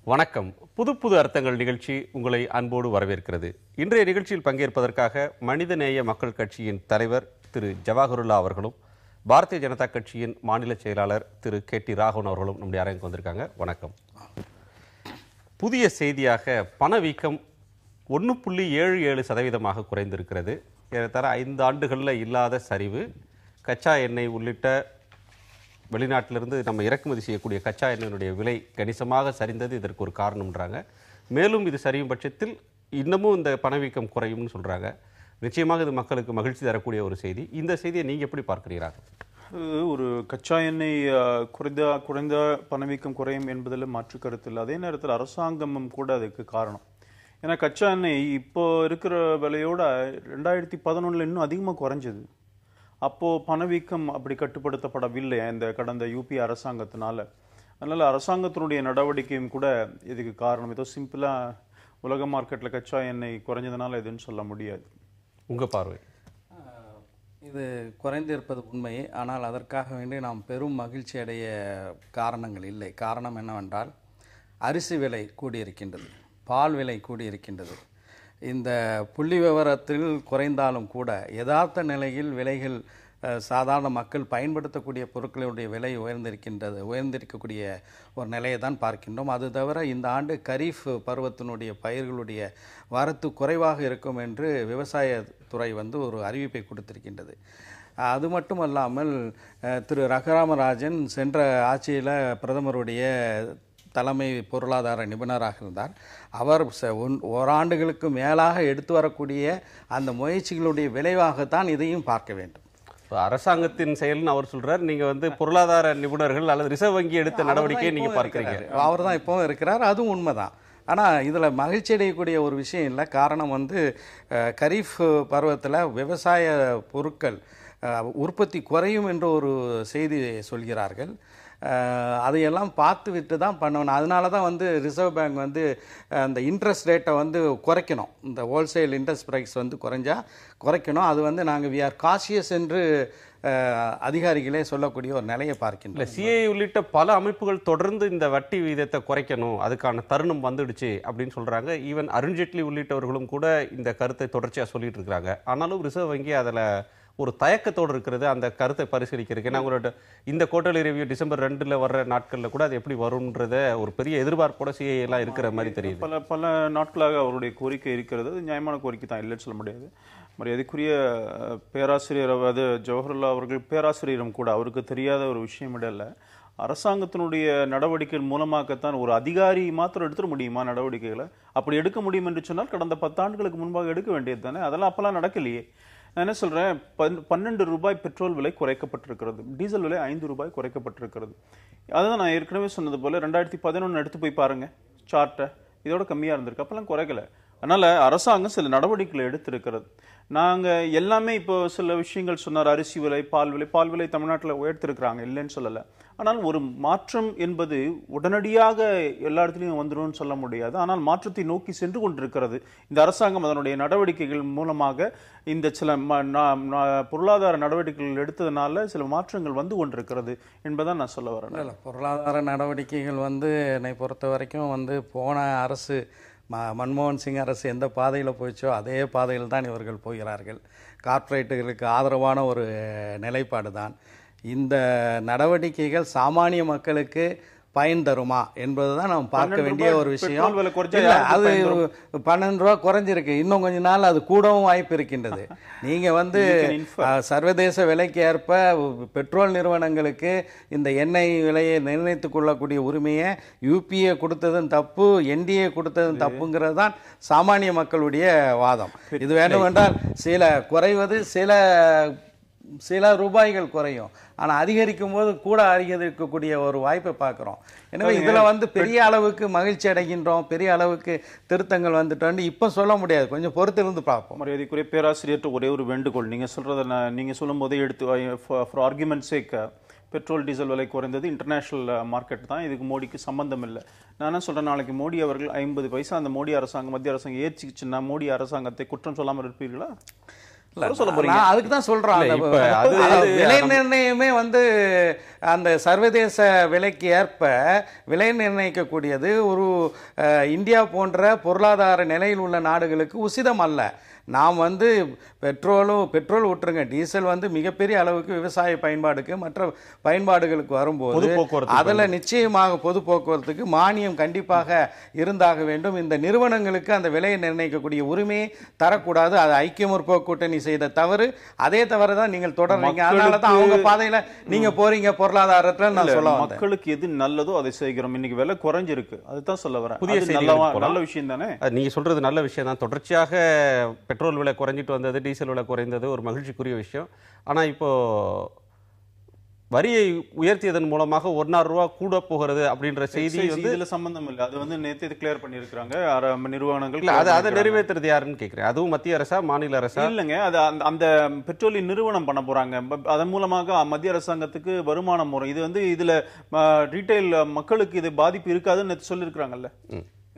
வணக்கம். புது புது அர்த்தங்கள் நிகழ்ச்சி உங்களை அன்போடு வரவேற்கிறது. இன்றைய நிகழ்ச்சியில் பங்கேற்பதற்காக மனிதநேய மக்கள் கட்சியின் தலைவர் திரு ஜவாஹருல்லா அவர்களும் பாரதிய ஜனதா கட்சியின் மாநில செயலாளர் திரு KT ராகவன் அவர்களும் நம்முடைய அரங்குக்கு வந்திருக்காங்க. வணக்கம். புதிய செய்தியாக பணவீக்கம் 1.77% குறைந்திருக்கிறது. ஏறத்தாழ 5 ஆண்டுகளில் இல்லாத சரிவு. கச்சா எண்ணெய் உள்ளிட்ட வெளிநாட்டிலிருந்து நம்ம இறக்குமதி செய்யக்கூடிய கச்சா எண்ணெயினுடைய விலை கணிசமாக சரிந்தது இதற்கு ஒரு காரணம்ன்றாங்க. மேலும் இது சரியும் பட்சத்தில் இன்னமும் இந்த பணவீக்கம் குறையும்னு சொல்கிறாங்க. நிச்சயமாக இது மக்களுக்கு மகிழ்ச்சி தரக்கூடிய ஒரு செய்தி. இந்த செய்தியை நீங்கள் எப்படி பார்க்கிறீர்கள்? ஒரு கச்சா எண்ணெய் குறைந்த பணவீக்கம் குறையும் என்பதில் மாற்று கருத்து இல்லை. அதே நேரத்தில் அரசாங்கமும் கூட அதுக்கு காரணம். ஏன்னா கச்சா எண்ணெய் இப்போ இருக்கிற விலையோட 2011 இன்னும் அதிகமாக குறைஞ்சது. அப்போது பணவீக்கம் அப்படி கட்டுப்படுத்தப்படவில்லை இந்த கடந்த யூபி அரசாங்கத்தினால. அதனால் அரசாங்கத்தினுடைய நடவடிக்கையும் கூட இதுக்கு காரணம். ஏதோ சிம்பிளாக உலக மார்க்கெட்டில் கச்சா எண்ணெய் குறைஞ்சதுனால எதுன்னு சொல்ல முடியாது. உங்கள் பார்வை? இது குறைந்திருப்பது உண்மை. ஆனால் அதற்காக வேண்டி நாம் பெரும் மகிழ்ச்சி அடைய காரணங்கள் இல்லை. காரணம் என்னவென்றால் அரிசி விலை கூடியிருக்கின்றது, பால் விலை கூடியிருக்கின்றது. இந்த புள்ளி விவரத்தில் குறைந்தாலும் கூட யதார்த்த நிலையில் விலைகள் சாதாரண மக்கள் பயன்படுத்தக்கூடிய பொருட்களுடைய விலை உயர்ந்திருக்கக்கூடிய ஒரு நிலையை தான் பார்க்கின்றோம். அது தவிர இந்த ஆண்டு கரீஃப் பருவத்தினுடைய பயிர்களுடைய வரத்து குறைவாக இருக்கும் என்று விவசாயத்துறை ஒரு அறிவிப்பை கொடுத்திருக்கின்றது. அது மட்டுமல்லாமல் திரு ரகுராமராஜன் சென்ற ஆட்சியில் பிரதமருடைய தலைமை பொருளாதார நிபுணராக இருந்தார். அவர் ஓராண்டுகளுக்கு மேலாக எடுத்து வரக்கூடிய அந்த முயற்சிகளுடைய விளைவாகத்தான் இதையும் பார்க்க வேண்டும். அரசாங்கத்தின் செயல்னு அவர் சொல்றார். நீங்க பொருளாதார நிபுணர்கள் அல்லது ரிசர்வ் வங்கி எடுத்த நடவடிக்கையை நீங்க பார்க்கிறீங்க. அவர் தான் இப்பவும் இருக்கிறார், அதுவும் உண்மைதான். ஆனால் இதில் மகிழ்ச்சி அடையக்கூடிய ஒரு விஷயம் இல்லை. காரணம் கரீஃப் பருவத்தில் விவசாய பொருட்கள் உற்பத்தி குறையும் என்று ஒரு செய்தி சொல்கிறார்கள். அதையெல்லாம் பார்த்து விட்டு தான் பண்ணணும். அதனால தான் ரிசர்வ் பேங்க் அந்த இன்ட்ரெஸ்ட் ரேட்டை குறைக்கணும். இந்த ஹோல்சேல் இன்ட்ரெஸ்ட் ப்ரைஸ் குறைக்கணும். அது நாங்கள் வி ஆர் காஷியஸ் என்று அதிகாரிகளே சொல்லக்கூடிய ஒரு நிலையை பார்க்கின்றோம். சிஐ உள்ளிட்ட பல அமைப்புகள் தொடர்ந்து இந்த வட்டி விகிதத்தை குறைக்கணும், அதுக்கான தருணம் வந்துடுச்சு அப்படின்னு சொல்றாங்க. ஈவன் அருண்ஜேட்லி உள்ளிட்டவர்களும் கூட இந்த கருத்தை தொடர்ச்சியாக சொல்லிட்டு இருக்கிறாங்க. ஆனாலும் ரிசர்வ் வங்கி அதில் ஒரு தயக்கத்தோடு இருக்கிறது அந்த கருத்தை பரிசீலிக்கிறதுக்கு. ஏன்னா உங்களோட இந்த குவார்ட்டர்லி ரிவ்யூ டிசம்பர் 2 வர்ற நாட்களில் கூட அது எப்படி வரும்ன்றத ஒரு பெரிய எதிர்பார்ப்போட சிஐ எல்லாம் இருக்கிற மாதிரி தெரியுது. பல நாட்களாக அவருடைய கோரிக்கை இருக்கிறது. நியாயமான கோரிக்கை தான், இல்லைன்னு சொல்ல முடியாது. மரியாதைக்குரிய பேராசிரியர் ஜவஹர்லால் அவர்கள் பேராசிரியரும் கூட அவருக்கு தெரியாத ஒரு விஷயம் இல்லை. அரசாங்கத்தினுடைய நடவடிக்கை மூலமாகத்தான் ஒரு அதிகாரி மாத்திரம் எடுத்துட முடியுமா நடவடிக்கைகளை? அப்படி எடுக்க முடியும் என்று சொன்னால் கடந்த 10 ஆண்டுகளுக்கு முன்பாக எடுக்க வேண்டியது தானே. அதெல்லாம் அப்பெல்லாம் நடக்கலையே. நான் என்ன சொல்றேன், 12 ரூபாய் பெட்ரோல் விலை குறைக்கப்பட்டிருக்கிறது, டீசல் விலை 5 ரூபாய் குறைக்கப்பட்டிருக்கிறது. அதான் நான் ஏற்கனவே சொன்னது போல 2011 எடுத்து போய் பாருங்க சார்ட்டை, இதோட கம்மியா இருந்திருக்கு, அப்பெல்லாம் குறைக்கல. அதனால அரசாங்கம் சில நடவடிக்கைகளை எடுத்திருக்கிறது. நாங்க எல்லாமே இப்போ சில விஷயங்கள் சொன்னார். அரிசி விலை, பால் விலை தமிழ்நாட்டில் உயர்த்திருக்கிறாங்க, இல்லைன்னு சொல்லலை. ஆனால் ஒரு மாற்றம் என்பது உடனடியாக எல்லா இடத்துலையும் வந்துடும் சொல்ல முடியாது. ஆனால் மாற்றத்தை நோக்கி சென்று கொண்டிருக்கிறது இந்த அரசாங்கம். அதனுடைய நடவடிக்கைகள் மூலமாக இந்த சில பொருளாதார நடவடிக்கைகள் எடுத்ததுனால சில மாற்றங்கள் வந்து கொண்டிருக்கிறது என்பதான் நான் சொல்ல வரேன். பொருளாதார நடவடிக்கைகள் என்னை பொறுத்த வரைக்கும் போன அரசு மன்மோகன் சிங் அரசு எந்த பாதையில் போயிச்சோ அதே பாதையில் தான் இவர்கள் போகிறார்கள். கார்ப்பரேட்டுகளுக்கு ஆதரவான ஒரு நிலைப்பாடு தான். இந்த நடவடிக்கைகள் சாமானிய மக்களுக்கு பயன் தருமா என்பதுதான் நாம் பார்க்க வேண்டிய ஒரு விஷயம். அது 12 ரூபா குறைஞ்சிருக்கு, இன்னும் கொஞ்ச நாள் அது கூடவும் வாய்ப்பு இருக்கின்றது. நீங்க சர்வதேச விலைக்கு ஏற்ப பெட்ரோல் நிறுவனங்களுக்கு இந்த எண்ணெய் விலையை நிர்ணயித்துக் கொள்ளக்கூடிய உரிமையை யூபிஏ கொடுத்ததும் தப்பு, என்டிஏ கொடுத்ததும் தப்புங்கிறது தான் சாமானிய மக்களுடைய வாதம். இது வேண்டுமென்றால் குறைவது சில ரூபாய்கள் குறையும், ஆனால் அதிகரிக்கும் போது கூட அதிகரிக்கக்கூடிய ஒரு வாய்ப்பை பார்க்குறோம். எனவே இதில் பெரிய அளவுக்கு மகிழ்ச்சி அடைகின்றோம், பெரிய அளவுக்கு திருத்தங்கள் வந்துட்டு இப்போ சொல்ல முடியாது, கொஞ்சம் பொறுத்திருந்து பார்ப்போம். மரியாதைக்குரிய பேராசிரியர்கிட்ட ஒரே ஒரு வேண்டுகோள். நீங்கள் சொல்கிறத நீங்கள் சொல்லும் போதே எடுத்து for argument sake petrol diesel விலை குறைந்தது இன்டர்நேஷனல் மார்க்கெட் தான், இதுக்கு மோடிக்கு சம்பந்தம் இல்லை. நான் என்ன சொல்கிறேன், நாளைக்கு மோடி அவர்கள் 50 பைசா அந்த மோடி அரசாங்கம் மத்திய அரசாங்கம் ஏற்றிச்சுன்னா மோடி அரசாங்கத்தை குற்றம் சொல்லாமல் இருப்பீர்களா? சொல்ல போறீங்க? அதுக்கு தான் சொல்றோம். இல்ல, இப்ப அது விலை நிர்ணயமே வந்து அந்த சர்வதேச விலைக்கு ஏற்ப விலை நிர்ணயிக்கக்கூடியது ஒரு இந்தியா போன்ற பொருளாதார நிலையில் உள்ள நாடுகளுக்கு உசிதம் அல்ல. நாம் வந்து பெட்ரோல் விட்டுருங்க, டீசல் வந்து மிகப்பெரிய அளவுக்கு விவசாய பயன்பாடுக்கு மற்ற பயன்பாடுகளுக்கு வரும்போது அதில் நிச்சயமாக பொது போக்குவரத்துக்கு மானியம் கண்டிப்பாக இருந்தாக வேண்டும். இந்த நிறுவனங்களுக்கு அந்த விலையை நிர்ணயிக்கக்கூடிய உரிமையை தரக்கூடாது. அது ஐக்கிய முற்போக்கு கூட்டணி செய்த தவறு. அதே தவறு தான் நீங்கள் தொடர்றீங்க. அதனால தான் அவங்க பாதையில நீங்க போறீங்க பொருளாதாரத்தில். நான் சொல்ல மக்களுக்கு எது நல்லதோ அதை செய்கிறோம். இன்னைக்கு விலை குறைஞ்சிருக்கு, அதுதான் சொல்ல வரேன். புதிய நல்ல விஷயம் தானே. நீங்க சொல்றது நல்ல விஷயம் தான். தொடர்ச்சியாக பெட்ரோல் விலை குறைஞ்சிட்டு வந்தது, டீசல் விலை குறைந்தது ஒரு மகிழ்ச்சிக்குரிய விஷயம். ஆனா இப்போ வரியை உயர்த்தியதன் மூலமாக ₹1 கூட போகிறது அப்படின்ற செய்தி வந்து இதுல சம்பந்தம் இல்லை. அது வந்து நேத்து கிளியர் பண்ணிருக்காங்க நிறுவனங்கள். அதை நிறைவேற்றுறது யாருன்னு கேட்கிறேன். அதுவும் மத்திய அரசா மாநில அரசா? இல்லைங்க, அது அந்த பெட்ரோலிய நிறுவனம் பண்ண போறாங்க. அதன் மூலமாக மத்திய அரசாங்கத்துக்கு வருமானம் வரும். இது வந்து இதுல ரீட்டைல் மக்களுக்கு இது பாதிப்பு இருக்காதுன்னு சொல்லியிருக்கிறாங்கல்ல.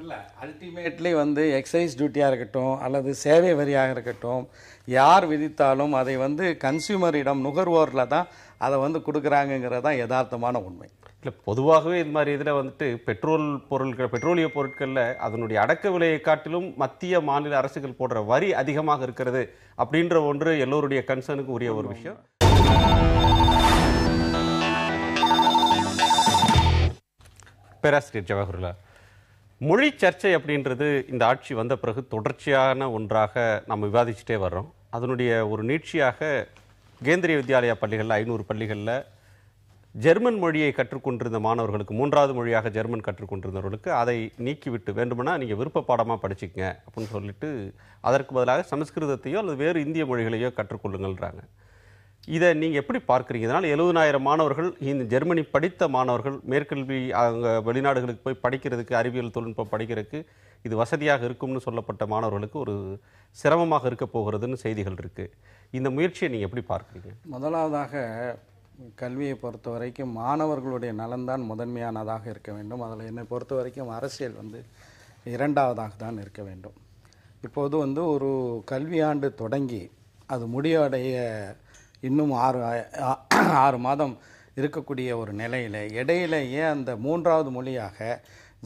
இல்லை, அல்டிமேட்லி வந்து எக்ஸைஸ் டியூட்டியாக இருக்கட்டும் அல்லது சேவை வரியாக இருக்கட்டும், யார் விதித்தாலும் அதை வந்து கன்சியூமரிடம் நுகர்வோரில் தான் அதை வந்து கொடுக்குறாங்கிறது தான் யதார்த்தமான உண்மை. இல்லை, பொதுவாகவே இது மாதிரி இதில் வந்துட்டு பெட்ரோலிய பொருட்களில் அதனுடைய அடக்க விலையை காட்டிலும் மத்திய மாநில அரசுகள் போடுற வரி அதிகமாக இருக்கிறது அப்படின்ற ஒன்று எல்லோருடைய கன்சர்னுக்கு உரிய ஒரு விஷயம். பேராசிரியர் ஜவஹர்லால், மொழி சர்ச்சை அப்படின்றது இந்த ஆட்சி வந்த பிறகு தொடர்ச்சியான ஒன்றாக நம்ம விவாதிச்சுட்டே வர்றோம். அதனுடைய ஒரு நீட்சியாக கேந்திரிய வித்யாலயா பள்ளிகளில் 500 பள்ளிகளில் ஜெர்மன் மொழியை கற்றுக்கொண்டிருந்த மாணவர்களுக்கு, 3வது மொழியாக ஜெர்மன் கற்றுக்கொண்டிருந்தவர்களுக்கு அதை நீக்கிவிட்டு வேண்டுமென்னா நீங்கள் விருப்ப பாடமாக படிச்சுக்கங்க அப்படின்னு சொல்லிட்டு அதற்கு பதிலாக சமஸ்கிருதத்தையோ அல்லது வேறு இந்திய மொழிகளையோ கற்றுக்கொள்ளுங்கள்ன்றாங்க. இதை நீங்கள் எப்படி பார்க்குறீங்க? இதனால் 70,000 மாணவர்கள், இந்த ஜெர்மனி படித்த மாணவர்கள் மேற்கல்வி அங்கே வெளிநாடுகளுக்கு போய் படிக்கிறதுக்கு, அறிவியல் தொழில்நுட்பம் படிக்கிறதுக்கு இது வசதியாக இருக்கும்னு சொல்லப்பட்ட மாணவர்களுக்கு ஒரு சிரமமாக இருக்க போகிறதுன்னு செய்திகள் இருக்குது. இந்த முயற்சியை நீங்கள் எப்படி பார்க்குறீங்க? முதலாவதாக கல்வியை பொறுத்த வரைக்கும் மாணவர்களுடைய நலன்தான் முதன்மையானதாக இருக்க வேண்டும். அதில் என்னை பொறுத்த வரைக்கும் அரசியல் வந்து இரண்டாவதாக தான் இருக்க வேண்டும். இப்போது வந்து ஒரு கல்வியாண்டு தொடங்கி அது முடிவடைய இன்னும் 6 மாதம் இருக்கக்கூடிய ஒரு நிலையில் இடையிலேயே அந்த 3வது மொழியாக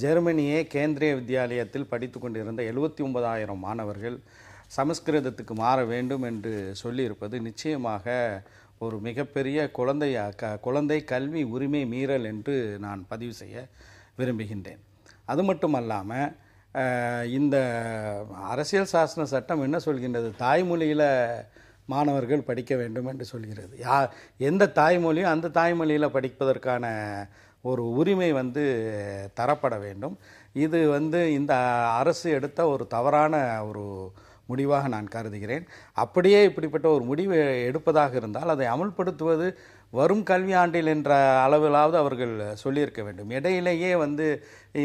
ஜெர்மனியே கேந்திரிய வித்யாலயத்தில் படித்து கொண்டிருந்த 79,000 மாணவர்கள் சமஸ்கிருதத்துக்கு மாற வேண்டும் என்று சொல்லியிருப்பது நிச்சயமாக ஒரு மிகப்பெரிய குழந்தை கல்வி உரிமை மீறல் என்று நான் பதிவு செய்ய விரும்புகின்றேன். அது மட்டுமல்லாமல் இந்த அரசியல் சாசன சட்டம் என்ன சொல்கின்றது? தாய்மொழியில் மாணவர்கள் படிக்க வேண்டும் என்று சொல்கிறது. எந்த தாய்மொழியும் அந்த தாய்மொழியில் படிப்பதற்கான ஒரு உரிமை வந்து தரப்பட வேண்டும். இது வந்து இந்த அரசு எடுத்த ஒரு தவறான ஒரு முடிவாக நான் கருதுகிறேன். அப்படியே இப்படிப்பட்ட ஒரு முடிவு எடுப்பதாக இருந்தால் அதை அமல்படுத்துவது வரும் கல்வியாண்டில் என்ற அளவிலாவது அவர்கள் சொல்லியிருக்க வேண்டும். இடையிலேயே வந்து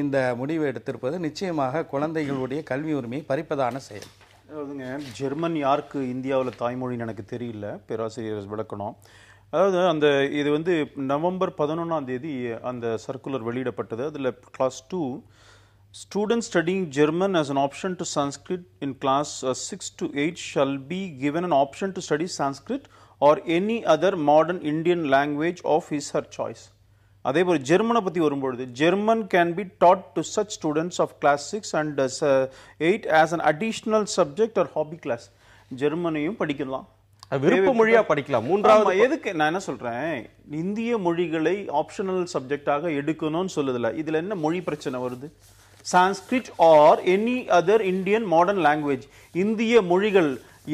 இந்த முடிவு எடுத்திருப்பது நிச்சயமாக குழந்தைகளுடைய கல்வி உரிமையை பறிப்பதான செயல். அதாவதுங்க, ஜெர்மன் யாருக்கு இந்தியாவில் தாய்மொழின்னு எனக்கு தெரியல, பேராசிரியர் விளக்கணும். அதாவது இது வந்து நவம்பர் 11ஆம் தேதி அந்த சர்க்குலர் வெளியிடப்பட்டது. அதில் class 2 students studying German as an option to Sanskrit in class 6 to 8 shall be given an option to study Sanskrit or any other modern Indian language of his her choice. அதே போல் ஜெர்மனை பற்றி வரும்பொழுது German can be dot to such students of class 6 and 8 as an additional subject or hobby class. ஜெர்மனையும் படிக்கலாம், விருப்ப மொழியா படிக்கலாம். 3வது எதுக்கு நான் என்ன சொல்றேன், இந்திய மொழிகளை ஆப்ஷனல் சப்ஜெக்டாக எடுக்கணும்னு சொல்லுதுல, இதுல என்ன மொழி பிரச்சனை வருது? Sanskrit or any other Indian modern language, இந்திய மொழிகள்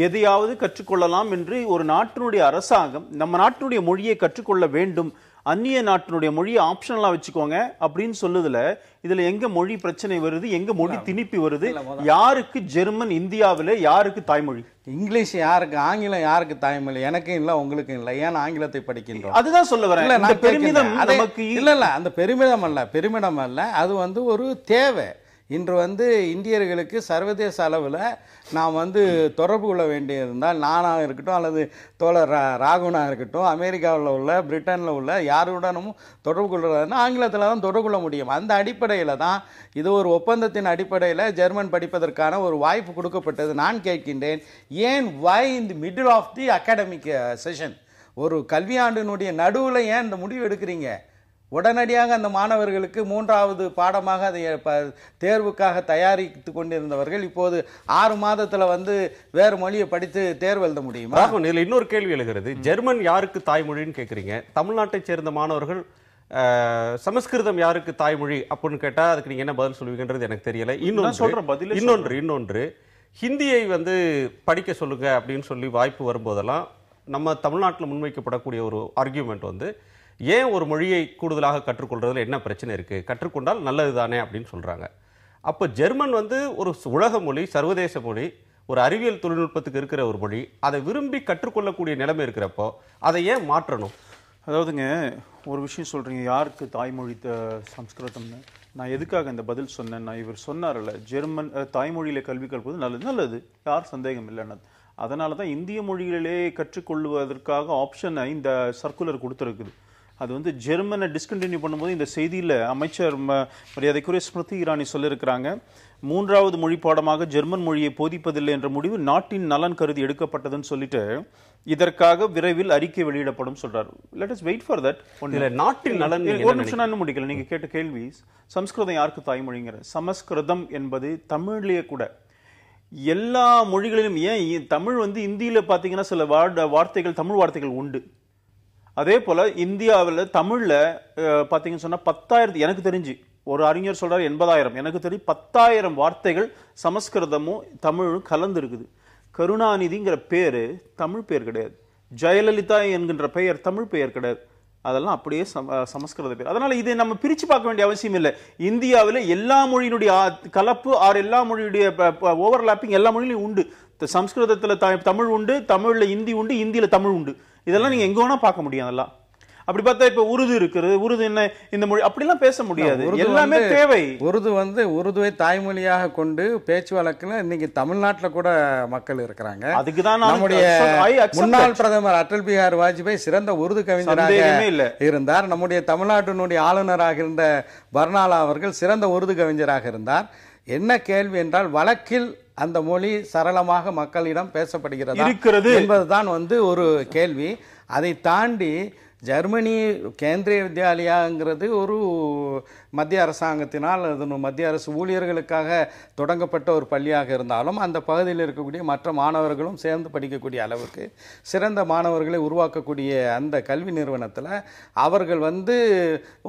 எதையாவது கற்றுக்கொள்ளலாம் என்று ஒரு நாட்டினுடைய அரசாங்கம் நம்ம நாட்டினுடைய மொழியை கற்றுக்கொள்ள வேண்டும், அந்நிய நாட்டினுடைய மொழியை ஆப்ஷனலா வச்சுக்கோங்க அப்படின்னு சொல்லுதுல, இதுல எங்க மொழி பிரச்சனை வருது? எங்க மொழி திணிப்பி வருது? யாருக்கு ஜெர்மன் இந்தியாவில யாருக்கு தாய்மொழி? இங்கிலீஷ் யாருக்கு, ஆங்கிலம் யாருக்கு தாய்மொழி? எனக்கும் இல்ல உங்களுக்கும் இல்ல, ஏன் ஆங்கிலத்தை படிக்கின்றோம்? அதுதான் சொல்ல வரேன். அந்த பெருமிதம் நமக்கு இல்ல அந்த பெருமிதம் அல்ல, அது வந்து ஒரு தேவை. இன்று வந்து இந்தியர்களுக்கு சர்வதேச அளவில் நாம் வந்து தொடர்பு கொள்ள வேண்டியிருந்தால் நானாக இருக்கட்டும் அல்லது தோழர் ராகுனாக இருக்கட்டும், அமெரிக்காவில் உள்ள பிரிட்டனில் உள்ள யாருடனும் தொடர்பு கொள்வதுன்னா ஆங்கிலத்தில் தான் தொடர்பு கொள்ள முடியும். அந்த அடிப்படையில் தான் இது ஒரு ஒப்பந்தத்தின் அடிப்படையில் ஜெர்மன் படிப்பதற்கான ஒரு வாய்ப்பு கொடுக்கப்பட்டது. நான் கேட்கின்றேன், ஏன் வை இன் the middle of the academic session, ஒரு கல்வியாண்டினுடைய நடுவில் ஏன் இந்த முடிவு எடுக்கிறீங்க? உடனடியாக அந்த மாணவர்களுக்கு 3வது பாடமாக அதை தேர்வுக்காக தயாரித்து கொண்டிருந்தவர்கள் இப்போது 6 மாதத்துல வந்து வேறு மொழியை படித்து தேர்வு எழுத முடியுமா? இதுல இன்னொரு கேள்வி எழுகிறது. ஜெர்மன் யாருக்கு தாய்மொழின்னு கேட்குறீங்க, தமிழ்நாட்டை சேர்ந்த மாணவர்கள் சமஸ்கிருதம் யாருக்கு தாய்மொழி அப்படின்னு கேட்டா அதுக்கு நீங்க என்ன பதில் சொல்லுவீங்கன்றது எனக்கு தெரியல. இன்னொன்று ஹிந்தியை வந்து படிக்க சொல்லுங்க அப்படின்னு சொல்லி வாய்ப்பு வரும்போதெல்லாம் நம்ம தமிழ்நாட்டில் முன்வைக்கப்படக்கூடிய ஒரு ஆர்கியூமெண்ட் வந்து, ஏன் ஒரு மொழியை கூடுதலாக கற்றுக்கொள்றதுல என்ன பிரச்சனை இருக்கு, கற்றுக்கொண்டால் நல்லது தானே அப்படின்னு சொல்றாங்க. அப்போ ஜெர்மன் வந்து ஒரு உலக மொழி, சர்வதேச மொழி, ஒரு அறிவியல் தொழில்நுட்பத்துக்கு இருக்கிற ஒரு மொழி, அதை விரும்பி கற்றுக்கொள்ளக்கூடிய நிலைமை இருக்கிறப்போ அதை ஏன் மாற்றணும்? அதாவதுங்க, ஒரு விஷயம் சொல்றீங்க, யாருக்கு தாய்மொழி சம்ஸ்கிருதம்னு. நான் எதுக்காக இந்த பதில் சொன்னேன்னா, இவர் சொன்னார்ல ஜெர்மன் தாய்மொழியில கல்வி கற்பது நல்லது, யார் சந்தேகம் இல்லைன்னு. அதனால தான் இந்திய மொழிகளிலே கற்றுக்கொள்வதற்காக ஆப்ஷனை இந்த சர்க்குலர் கொடுத்துருக்குது. அது வந்து ஜெர்மனை டிஸ்கண்டினியூ பண்ணும்போது இந்த செய்தியில் அமைச்சர் மரியாதைக்குரிய ஸ்மிருதி இரானி சொல்லியிருக்கிறாங்க, 3வது மொழி பாடமாக ஜெர்மன் மொழியை போதிப்பதில்லை என்ற முடிவு நாட்டின் நலன் கருதி எடுக்கப்பட்டதுன்னு சொல்லிட்டு இதற்காக விரைவில் அறிக்கை வெளியிடப்படும் சொல்றாரு. Let us wait for that. நாட்டின் நலன் ஒரு நிமிஷம் நான் முடிக்கல. நீங்க கேட்ட கேள்வி சமஸ்கிருதம் யாருக்கு தாய்மொழிங்கிற. சமஸ்கிருதம் என்பது தமிழ்லயே கூட எல்லா மொழிகளிலும், ஏன் தமிழ் வந்து இந்தியில பாத்தீங்கன்னா சில வார்த்தைகள் தமிழ் வார்த்தைகள் உண்டு. அதே போல இந்தியாவில் தமிழ்ல பாத்தீங்கன்னு சொன்னா 10,000, எனக்கு தெரிஞ்சு ஒரு அறிஞர் சொல்றாரு 80,000, எனக்கு தெரிஞ்சு 10,000 வார்த்தைகள் சமஸ்கிருதமும் தமிழும் கலந்து இருக்குது. கருணாநிதிங்கிற பேரு தமிழ் பேர் கிடையாது, ஜெயலலிதா என்கின்ற பெயர் தமிழ் பெயர் கிடையாது, அதெல்லாம் அப்படியே சமஸ்கிருத பேர். அதனால இதை நம்ம பிரிச்சு பார்க்க வேண்டிய அவசியம் இல்லை. இந்தியாவில் எல்லா மொழியினுடைய கலப்பு எல்லா மொழியுடைய ஓவர்லாப்பிங் எல்லா மொழியிலும் உண்டு. சமஸ்கிருதத்துல தமிழ் உண்டு, தமிழ்ல இந்தி உண்டு, இந்தியில தமிழ் உண்டு. இதெல்லாம் நீங்க எங்க வேணா பார்க்க முடியும். அதெல்லாம் அப்படி பார்த்தா இப்ப உருது இருக்குது, உருது என்ன இந்த மொழி அப்படிலாம் பேச முடியாது, எல்லாமே தேவை. உருது வந்து உருதுவை தாய்மொழியாக கொண்டு பேச்சு வழக்குல இன்னைக்கு தமிழ்நாட்டில் கூட மக்கள் இருக்கிறாங்க. அதுக்குதான் நம்முடைய முன்னாள் பிரதமர் அடல் பிஹாரி வாஜ்பாய் சிறந்த உருது கவிஞராக இருந்தார். நம்முடைய தமிழ்நாட்டினுடைய ஆளுநராக இருந்த பர்னாலா அவர்கள் சிறந்த உருது கவிஞராக இருந்தார். என்ன கேள்வி என்றால், வழக்கில் அந்த மொழி சரளமாக மக்களிடம் பேசப்படுகிறதா என்பதுதான் வந்து ஒரு கேள்வி. அதை தாண்டி ஜெர்மனி கேந்திரிய வித்யாலயாங்கிறது ஒரு மத்திய அரசாங்கத்தினால், அது மத்திய அரசு ஊழியர்களுக்காக தொடங்கப்பட்ட ஒரு பள்ளியாக இருந்தாலும் அந்த பகுதியில் இருக்கக்கூடிய மற்ற மாணவர்களும் சேர்ந்து படிக்கக்கூடிய அளவுக்கு சிறந்த மாணவர்களை உருவாக்கக்கூடிய அந்த கல்வி நிறுவனத்தில் அவர்கள் வந்து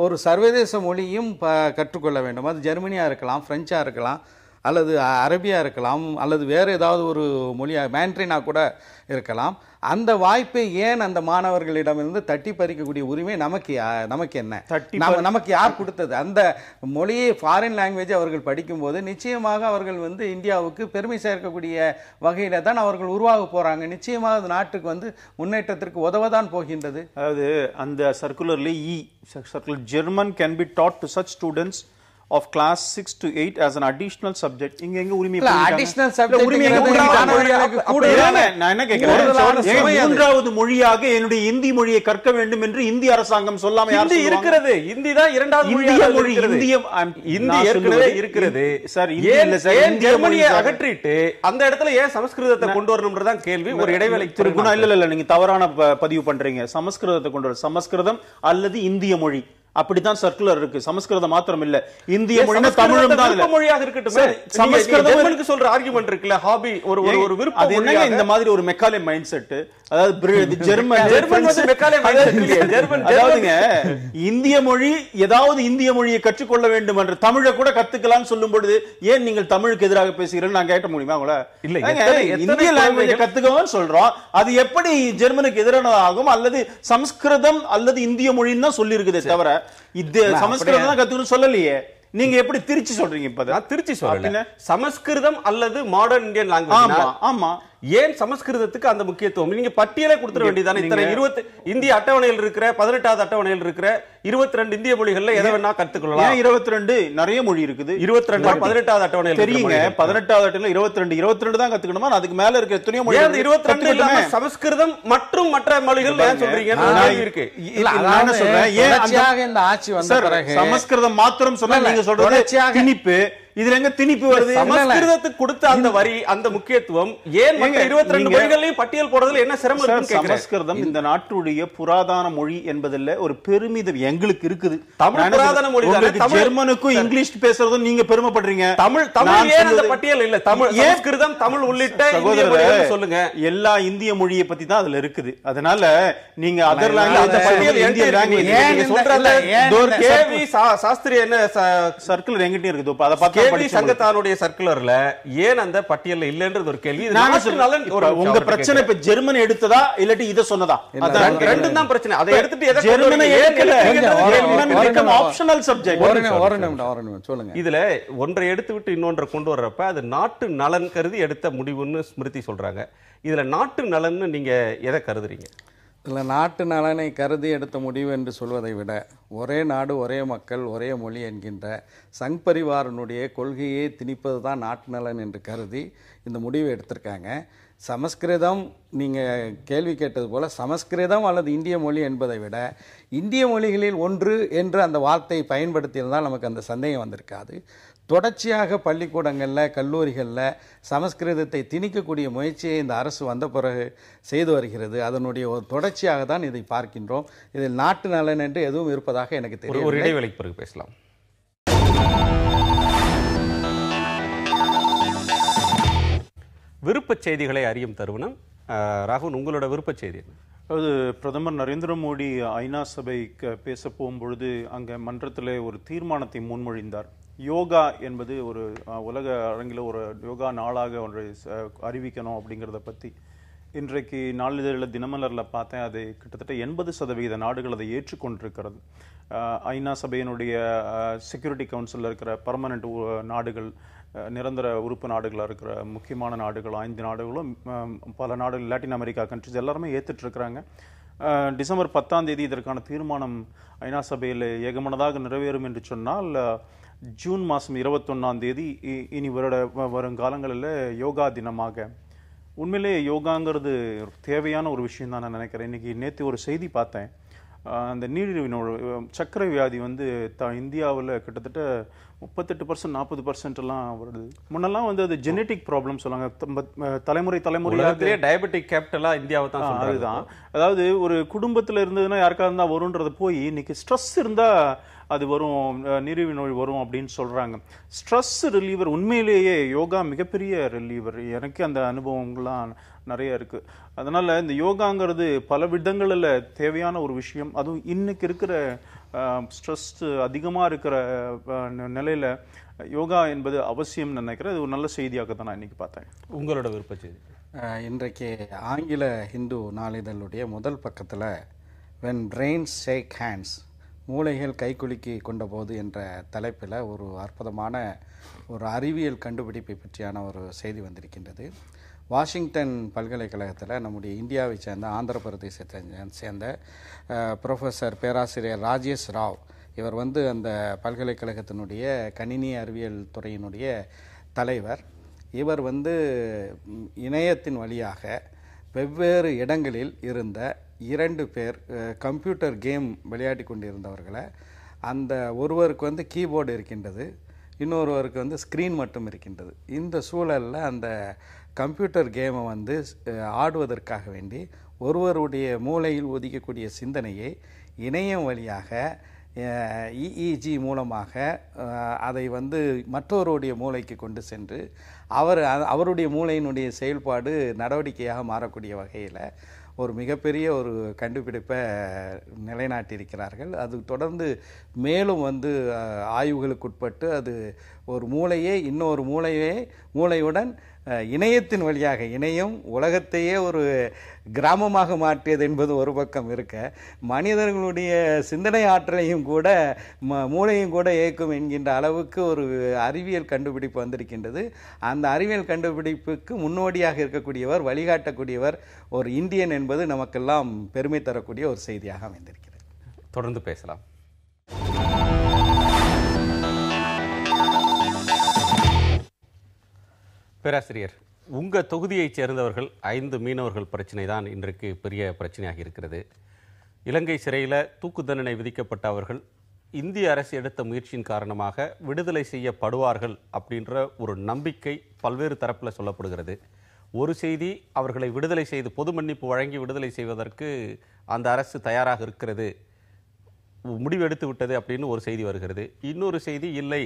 ஒரு சர்வதேச மொழியும் கற்றுக்கொள்ள வேண்டும். அது ஜெர்மனியாக இருக்கலாம், பிரெஞ்சாக இருக்கலாம், அல்லது அரபியா இருக்கலாம், அல்லது வேறு ஏதாவது ஒரு மொழியாக மேண்ட்ரினா கூட இருக்கலாம். அந்த வாய்ப்பை ஏன் அந்த மாணவர்களிடமிருந்து தட்டி பறிக்கக்கூடிய உரிமை நமக்கு என்ன? நமக்கு யார் கொடுத்தது? அந்த மொழியை ஃபாரின் லாங்குவேஜ் அவர்கள் படிக்கும்போது நிச்சயமாக அவர்கள் வந்து இந்தியாவுக்கு பெருமை சேர்க்கக்கூடிய வகையில தான் அவர்கள் உருவாக போறாங்க. நிச்சயமாக அது நாட்டுக்கு வந்து முன்னேற்றத்திற்கு உதவதான் போகின்றது. அதாவது அந்த சர்க்குலர்ல German can be dot to such students of class 6 to 8 as an additional subject. இங்க எங்க உரிமை additional subject உரிமை நான் என்ன கேக்குறேன், மூன்றாவது மொழியாக என்னுடைய இந்தி மொழியை கற்க வேண்டும் என்று இந்திய அரசாங்கம் சொல்லாம யார் சொல்றாங்க? இருக்கிறது. இந்தி தான் இரண்டாவது மொழி. இந்தி ஏற்கனவே இருக்கிறது சார். ஏன் ஜெர்மனியை அகற்றிட்டு அந்த இடத்துல ஏன் சமஸ்கிருதத்தை கொண்டு வரணும்ன்றதான் கேள்வி. ஒரு இடைவேளை திருக்குணம் இல்ல நீங்க தவறான பதிவு பண்றீங்க. சமஸ்கிருதத்தை கொண்டு வர, சமஸ்கிருதம் அல்லது இந்திய மொழி அப்படிதான் சர்க்குலர் இருக்கு. சமஸ்கிருதம் மாத்திரம் இல்ல, இந்திய மொழினா தமிழும் தான் இல்ல. மொழியாக இருக்கட்டும். சமஸ்கிருதம்க்கு சொல்ற ஆர்குமென்ட் இருக்குல, ஹாபி ஒரு விருப்பம். அது என்னங்க இந்த மாதிரி ஒரு மெக்காலே மைண்ட் செட்? அதாவது ஜெர்மன் வந்து மெக்காலே மைண்ட் செட் இல்லையா? அதாவதுங்க இந்திய மொழி, ஏதாவது இந்திய மொழியை கற்றுக்கொள்ள வேண்டும் என்ற தமிழை கூட கத்துக்கலாம்னு சொல்லும் பொழுது ஏன் நீங்கள் தமிழுக்கு எதிராக பேசுகிறீர்கள் நான் கேட்ட முடியுமா உங்கள? இல்ல, இந்திய லாங்குவேஜை கத்துக்கணும்னு சொல்றோம். அது எப்படி ஜெர்மனுக்கு எதிரானதாகும்? அல்லது சமஸ்கிருதம் அல்லது இந்திய மொழின்னு தான் சொல்லி இருக்குதே தவிர இது சமஸ்கிருதம் தான் கத்துக்கணும்னு சொல்லலையே. நீங்க எப்படி திருச்சி சொல்றீங்க? இப்ப திருச்சி சொல்றீங்க சமஸ்கிருதம் அல்லது மாடர்ன் இந்தியன் லாங்குவேஜ். ஆமா, ஏன் சமஸ்கிருதத்துக்கு அந்த முக்கியத்துவம்? நீங்க பட்டியலே கொடுத்துட வேண்டியதானே. இத்தனை 20 இந்திய அட்டவணையில் இருக்கிற 18வது அட்டவணையில் இருக்கிற 22 இந்திய மொழிகள்ல எதை வேணா கத்துக்கலாம். 22 நிறைய மொழி இருக்குது. 22 18வது அட்டவணையில் தெரியுங்க. 18வது அட்டவணைல 22 தான் கத்துக்கணுமா? அதுக்கு மேல இருக்க எத்தனையோ மொழி. ஏன் 22 இல்லாம சமஸ்கிருதம் மற்றும் மற்ற மொழிகள் ஏன் சொல்றீங்க? இருக்கு. நான் என்ன சொல்றேன், ஏன் இந்த ஆட்சி வந்த பிறகு சமஸ்கிருதம் மாத்திரம் சொன்னா நீங்க சொல்றது திணிப்பு. இதுல எங்க திணிப்பு வருது? சமஸ்கிருதத்துக்கு கொடுத்த அந்த வரி, அந்த முக்கியத்துவம் ஏன் மற்ற 22 மொழிகளையும் பட்டியல் போடுறதுல என்ன சிரமம் இருக்குன்னு கேக்குறேன். சமஸ்கிருதம் இந்த நாட்டுடைய புராதன மொழி என்பதில் ஒரு பெருமிதம் எங்களுக்கு இருக்குது. தமிழ் புராதன மொழி தானே. ஜெர்மனுக்கும் இங்கிலீஷ் பேசுறதும் நீங்க பெருமைப்படுறீங்க. தமிழ் ஏன் அந்த பட்டியல் இல்ல? தமிழ், சமஸ்கிருதம், தமிழ் உள்ளிட்ட இந்திய மொழிகள் சொல்லுங்க. எல்லா இந்திய மொழியை பத்தி தான் அதுல இருக்குது. அதனால நீங்க அதர் லாங்குவேஜ் பட்டியல் இந்தியன் லாங்குவேஜ் நீங்க சொல்றதுல கேவி சாஸ்திரி என்ன சர்க்குலர் எங்கிட்டே இருக்குது. அத பார்த்தா கேவி சங்கத்தானுடைய சர்க்குலர்ல ஏன் அந்த பட்டியல்ல இல்லன்றது ஒரு கேள்வி. உங்க பிரச்சனை இப்ப ஜெர்மனி எடுத்ததா இல்லாட்டி இத சொன்னதா? அதான் ரெண்டும் தான் பிரச்சனை. அதை எடுத்துட்டு எதை Germany ஏற்கல. German become optional subject. ஒரு நிமிடம் சொல்லுங்க. இதுல ஒன்றை எடுத்து விட்டு இன்னொன்றை கொண்டு வர்றப்ப அது நாட்டு நலன் கருதி எடுத்த முடிவுன்னு ஸ்மிருதி சொல்றாங்க. இதுல நாட்டு நலன்னு நீங்க எதை கருதுறீங்க? இல்லை, நாட்டு நலனை கருதி எடுத்த முடிவு என்று சொல்வதை விட ஒரே நாடு ஒரே மக்கள் ஒரே மொழி என்கின்ற சங் பரிவாரனுடைய கொள்கையை திணிப்பது தான் நாட்டு நலன் என்று கருதி இந்த முடிவை எடுத்திருக்காங்க. சமஸ்கிருதம், நீங்கள் கேள்வி கேட்டது போல் சமஸ்கிருதம் அல்லது இந்திய மொழி என்பதை விட இந்திய மொழிகளில் ஒன்று என்று அந்த வார்த்தையை பயன்படுத்தியிருந்தால் நமக்கு அந்த சந்தேகம் வந்திருக்காது. தொடர்ச்சியாக பள்ளிக்கூடங்களில் கல்லூரிகளில் சமஸ்கிருதத்தை திணிக்கக்கூடிய முயற்சியை இந்த அரசு வந்த பிறகு செய்து வருகிறது. அதனுடைய ஒரு தொடர்ச்சியாக தான் இதை பார்க்கின்றோம். இதில் நாட்டு நலன் என்று எதுவும் இருப்பதாக எனக்கு தெரியும். ஒரு இடைவேளைக்கு பிறகு பேசலாம். விருப்ப செய்திகளை அறியும் தருவனம். ராகுல், உங்களோட விருப்ப செய்தி என்ன? அதாவது பிரதமர் நரேந்திர மோடி ஐநா சபைக்கு பேச போகும்பொழுது அங்கே மன்றத்தில் ஒரு தீர்மானத்தை முன்மொழிந்தார். யோகா என்பது ஒரு உலக அரங்கில் ஒரு யோகா நாளாக ஒன்றை அறிவிக்கணும் அப்படிங்கிறத பற்றி இன்றைக்கு நாளிதழில் தினமலரில் பார்த்தேன். அது கிட்டத்தட்ட 80% நாடுகள் அதை ஏற்றுக்கொண்டிருக்கிறது. ஐநா சபையினுடைய செக்யூரிட்டி கவுன்சிலில் இருக்கிற பர்மனண்ட் நாடுகள், நிரந்தர உறுப்பு நாடுகளாக இருக்கிற முக்கியமான நாடுகள் 5 நாடுகளும், பல நாடுகள், லாட்டின் அமெரிக்கா கண்ட்ரிஸ் எல்லாருமே ஏற்றுட்ருக்கிறாங்க. டிசம்பர் 10ஆம் தேதி இதற்கான தீர்மானம் ஐநா சபையில் ஏகமனதாக நிறைவேறும் என்று சொன்னால் ஜூன் மாதம் 21ஆம் தேதி இனி வருங்காலங்களில் யோகா தினமாக. உண்மையிலே யோகாங்கிறது தேவையான ஒரு விஷயம் தான் நான் நினைக்கிறேன். இன்றைக்கி நேற்று ஒரு செய்தி பார்த்தேன். அந்த நீரிழிவு சர்க்கரை வியாதி வந்து இந்தியாவில் கிட்டத்தட்ட 38% 40% எல்லாம் வருது. முன்னெல்லாம் வந்து அது ஜெனட்டிக் ப்ராப்ளம் சொல்லுவாங்க. தலைமுறையாக டயபெட்டிக் கேபிட்டலா இந்தியாவை தான். அதுதான், அதாவது ஒரு குடும்பத்தில் இருந்ததுன்னா யாருக்காக இருந்தால் வரும்ன்றது போய் இன்னைக்கு ஸ்ட்ரெஸ் இருந்தால் அது வரும், நீரிழிவு நோய் வரும் அப்படின்னு சொல்றாங்க. ஸ்ட்ரெஸ் ரிலீவர் உண்மையிலேயே யோகா மிகப்பெரிய ரிலீவர். எனக்கு அந்த அனுபவங்கள்லாம் நிறைய இருக்கு. அதனால இந்த யோகாங்கிறது பல விதங்களில் தேவையான ஒரு விஷயம். அதுவும் இன்னைக்கு இருக்கிற ஸ்ட்ரெஸ் அதிகமாக இருக்கிற நிலையில யோகா என்பது அவசியம் நினைக்கிறேன். இது ஒரு நல்ல செய்தியாக தான் நான் இன்னைக்கு பார்த்தேன். உங்களோட விருப்ப செய்தி. இன்றைக்கு ஆங்கில ஹிந்து நாளிதழுடைய முதல் பக்கத்தில் when brains shake hands, மூளைகள் கைக்குலுக்கி கொண்ட போது என்ற தலைப்பில் ஒரு அற்புதமான ஒரு அறிவியல் கண்டுபிடிப்பை பற்றியான ஒரு செய்தி வந்திருக்கின்றது. வாஷிங்டன் பல்கலைக்கழகத்தில் நம்முடைய இந்தியாவை சேர்ந்த ஆந்திர பிரதேசத்தை சேர்ந்த ப்ரொஃபஸர் பேராசிரியர் ராஜேஷ் ராவ், இவர் வந்து அந்த பல்கலைக்கழகத்தினுடைய கணினி அறிவியல் துறையினுடைய தலைவர். இவர் வந்து இணையத்தின் வழியாக வெவ்வேறு இடங்களில் இருந்த 2 பேர் கம்ப்யூட்டர் கேம் விளையாடி கொண்டிருந்தவர்களை, அந்த ஒருவருக்கு வந்து கீபோர்டு இருக்கின்றது, இன்னொருவருக்கு வந்து ஸ்க்ரீன் மட்டும் இருக்கின்றது. இந்த சூழலில் அந்த கம்ப்யூட்டர் கேமை வந்து ஆடுவதற்காக வேண்டி ஒருவருடைய மூளையில் ஒதுக்கக்கூடிய சிந்தனையை இணையம் வழியாக இஇஜி மூலமாக அதை வந்து மற்றவருடைய மூளைக்கு கொண்டு சென்று அவருடைய மூளையினுடைய செயல்பாடு நடவடிக்கையாக மாறக்கூடிய வகையில் ஒரு மிகப்பெரிய ஒரு கண்டுபிடிப்பை நிலைநாட்டியிருக்கிறார்கள். அது தொடர்ந்து மேலும் வந்து ஆய்வுகளுக்கு உட்பட்டு அது ஒரு மூளையே இன்னொரு மூளையுடன் இணையத்தின் வழியாக, இணையம் உலகத்தையே ஒரு கிராமமாக மாற்றியது என்பது ஒரு பக்கம் இருக்க, மனிதர்களுடைய சிந்தனை ஆற்றலையும் கூட மூளையும் கூட இயக்கும் என்கின்ற அளவுக்கு ஒரு அறிவியல் கண்டுபிடிப்பு வந்திருக்கின்றது. அந்த அறிவியல் கண்டுபிடிப்புக்கு முன்னோடியாக இருக்கக்கூடியவர், வழிகாட்டக்கூடியவர் ஒரு இந்தியன் என்பது நமக்கெல்லாம் பெருமை தரக்கூடிய ஒரு செய்தியாக அமைந்திருக்கிறது. தொடர்ந்து பேசலாம். பேராசிரியர், உங்க தொகுதியைச் சேர்ந்தவர்கள் 5 மீனவர்கள் பிரச்சனை தான் இன்றைக்கு பெரிய பிரச்சனையாக இருக்கிறது. இலங்கை சிறையில் தூக்கு தண்டனை விதிக்கப்பட்ட அவர்கள் இந்திய அரசு எடுத்த முயற்சியின் காரணமாக விடுதலை செய்யப்படுவார்கள் அப்படின்ற ஒரு நம்பிக்கை பல்வேறு தரப்பில் சொல்லப்படுகிறது. ஒரு செய்தி, அவர்களை விடுதலை செய்து பொது மன்னிப்பு வழங்கி விடுதலை செய்வதற்கு அந்த அரசு தயாராக இருக்கிறது, முடிவு எடுத்து விட்டது அப்படின்னு ஒரு செய்தி வருகிறது. இன்னொரு செய்தி, இல்லை,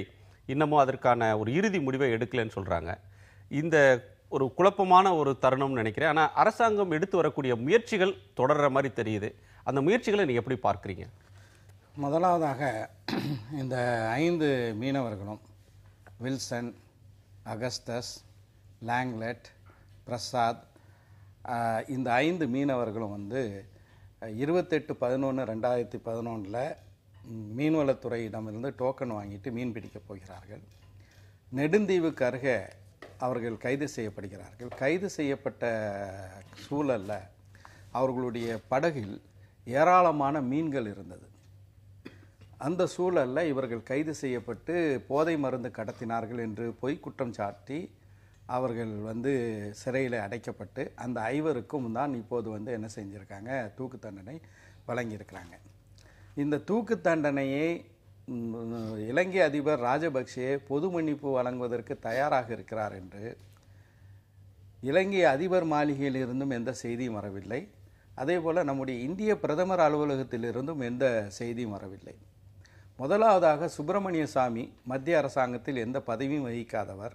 இன்னமும் அதற்கான ஒரு இறுதி முடிவை எடுக்கலன்னு சொல்றாங்க. இந்த ஒரு குழப்பமான ஒரு தருணம்னு நினைக்கிறேன். ஆனால் அரசாங்கம் எடுத்து வரக்கூடிய முயற்சிகள் தொடர்ற மாதிரி தெரியுது. அந்த முயற்சிகளை நீங்க எப்படி பார்க்குறீங்க? முதலாவதாக இந்த 5 மீனவர்களும் வில்சன், அகஸ்டஸ், லாங்லெட், பிரசாத், இந்த 5 மீனவர்களும் 28/11/2011 மீன்வளத்துறையிடமிருந்து டோக்கன் வாங்கிட்டு மீன் பிடிக்கப் போகிறார்கள். நெடுந்தீவுக்கு அருகே அவர்கள் கைது செய்யப்படுகிறார்கள். கைது செய்யப்பட்ட சூழலில் அவர்களுடைய படகில் ஏராளமான மீன்கள் இருந்தது. அந்த சூழலில் இவர்கள் கைது செய்யப்பட்டு போதை மருந்து கடத்தினார்கள் என்று பொய் குற்றம் சாட்டி அவர்கள் சிறையில் அடைக்கப்பட்டு அந்த 5 தான் இப்போது என்ன செஞ்சுருக்காங்க, தூக்கு தண்டனை வழங்கியிருக்கிறாங்க. இந்த தூக்கு தண்டனையை இலங்கை அதிபர் ராஜபக்சே பொது மன்னிப்பு வழங்குவதற்கு தயாராக இருக்கிறார் என்று இலங்கை அதிபர் மாளிகையிலிருந்தும் எந்த செய்தியும் வரவில்லை. அதே போல் நம்முடைய இந்திய பிரதமர் அலுவலகத்திலிருந்தும் எந்த செய்தியும் வரவில்லை. முதலாவதாக சுப்பிரமணிய சாமி மத்திய அரசாங்கத்தில் எந்த பதவியும் வகிக்காதவர்.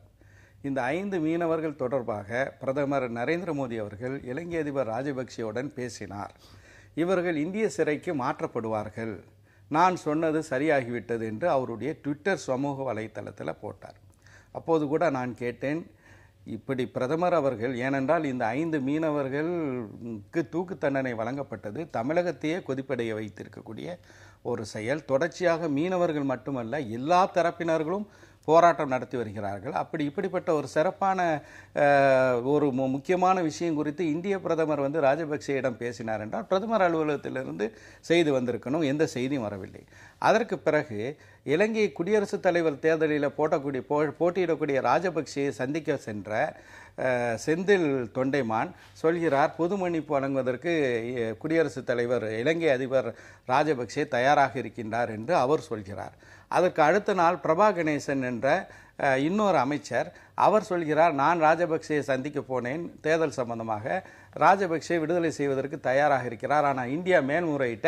இந்த 5 மீனவர்கள் தொடர்பாக பிரதமர் நரேந்திர மோடி அவர்கள் இலங்கை அதிபர் ராஜபக்சேவுடன் பேசினார். இவர்கள் இந்திய சிறைக்கு மாற்றப்படுவார்கள், நான் சொன்னது சரியாகிவிட்டது என்று அவருடைய ட்விட்டர் சமூக வலைத்தளத்தில் போட்டார். அப்போது கூட நான் கேட்டேன், இப்படி பிரதமர் அவர்கள், ஏனென்றால் இந்த 5 மீனவர்களுக்கு தூக்கு தண்டனை வழங்கப்பட்டது தமிழகத்தையே கொதிப்படைய வைத்திருக்கக்கூடிய ஒரு செயல். தொடர்ச்சியாக மீனவர்கள் மட்டுமல்ல, எல்லா தரப்பினர்களும் போராட்டம் நடத்தி வருகிறார்கள். இப்படிப்பட்ட ஒரு சிறப்பான ஒரு முக்கியமான விஷயம் குறித்து இந்திய பிரதமர் ராஜபக்சேயிடம் பேசினார் என்றால் பிரதமர் அலுவலகத்திலிருந்து செய்தி வந்திருக்கணும். எந்த செய்தியும் வரவில்லை. அதற்கு பிறகு இலங்கை குடியரசுத் தலைவர் தேர்தலில் போட்டியிடக்கூடிய ராஜபக்சேயை சந்திக்க சென்ற செந்தில் தொண்டைமான் சொல்கிறார், பொது மன்னிப்பு வழங்குவதற்கு குடியரசுத் தலைவர் இலங்கை அதிபர் ராஜபக்சே தயாராக இருக்கின்றார் என்று அவர் சொல்கிறார். அதற்கு அடுத்த நாள் பிரபா கணேசன் என்ற இன்னொரு அமைச்சர் அவர் சொல்கிறார், நான் ராஜபக்சேயை சந்திக்க போனேன் தேர்தல் சம்பந்தமாக, ராஜபக்சே விடுதலை செய்வதற்கு தயாராக இருக்கிறார், ஆனால் இந்தியா மேல்முறையிட்ட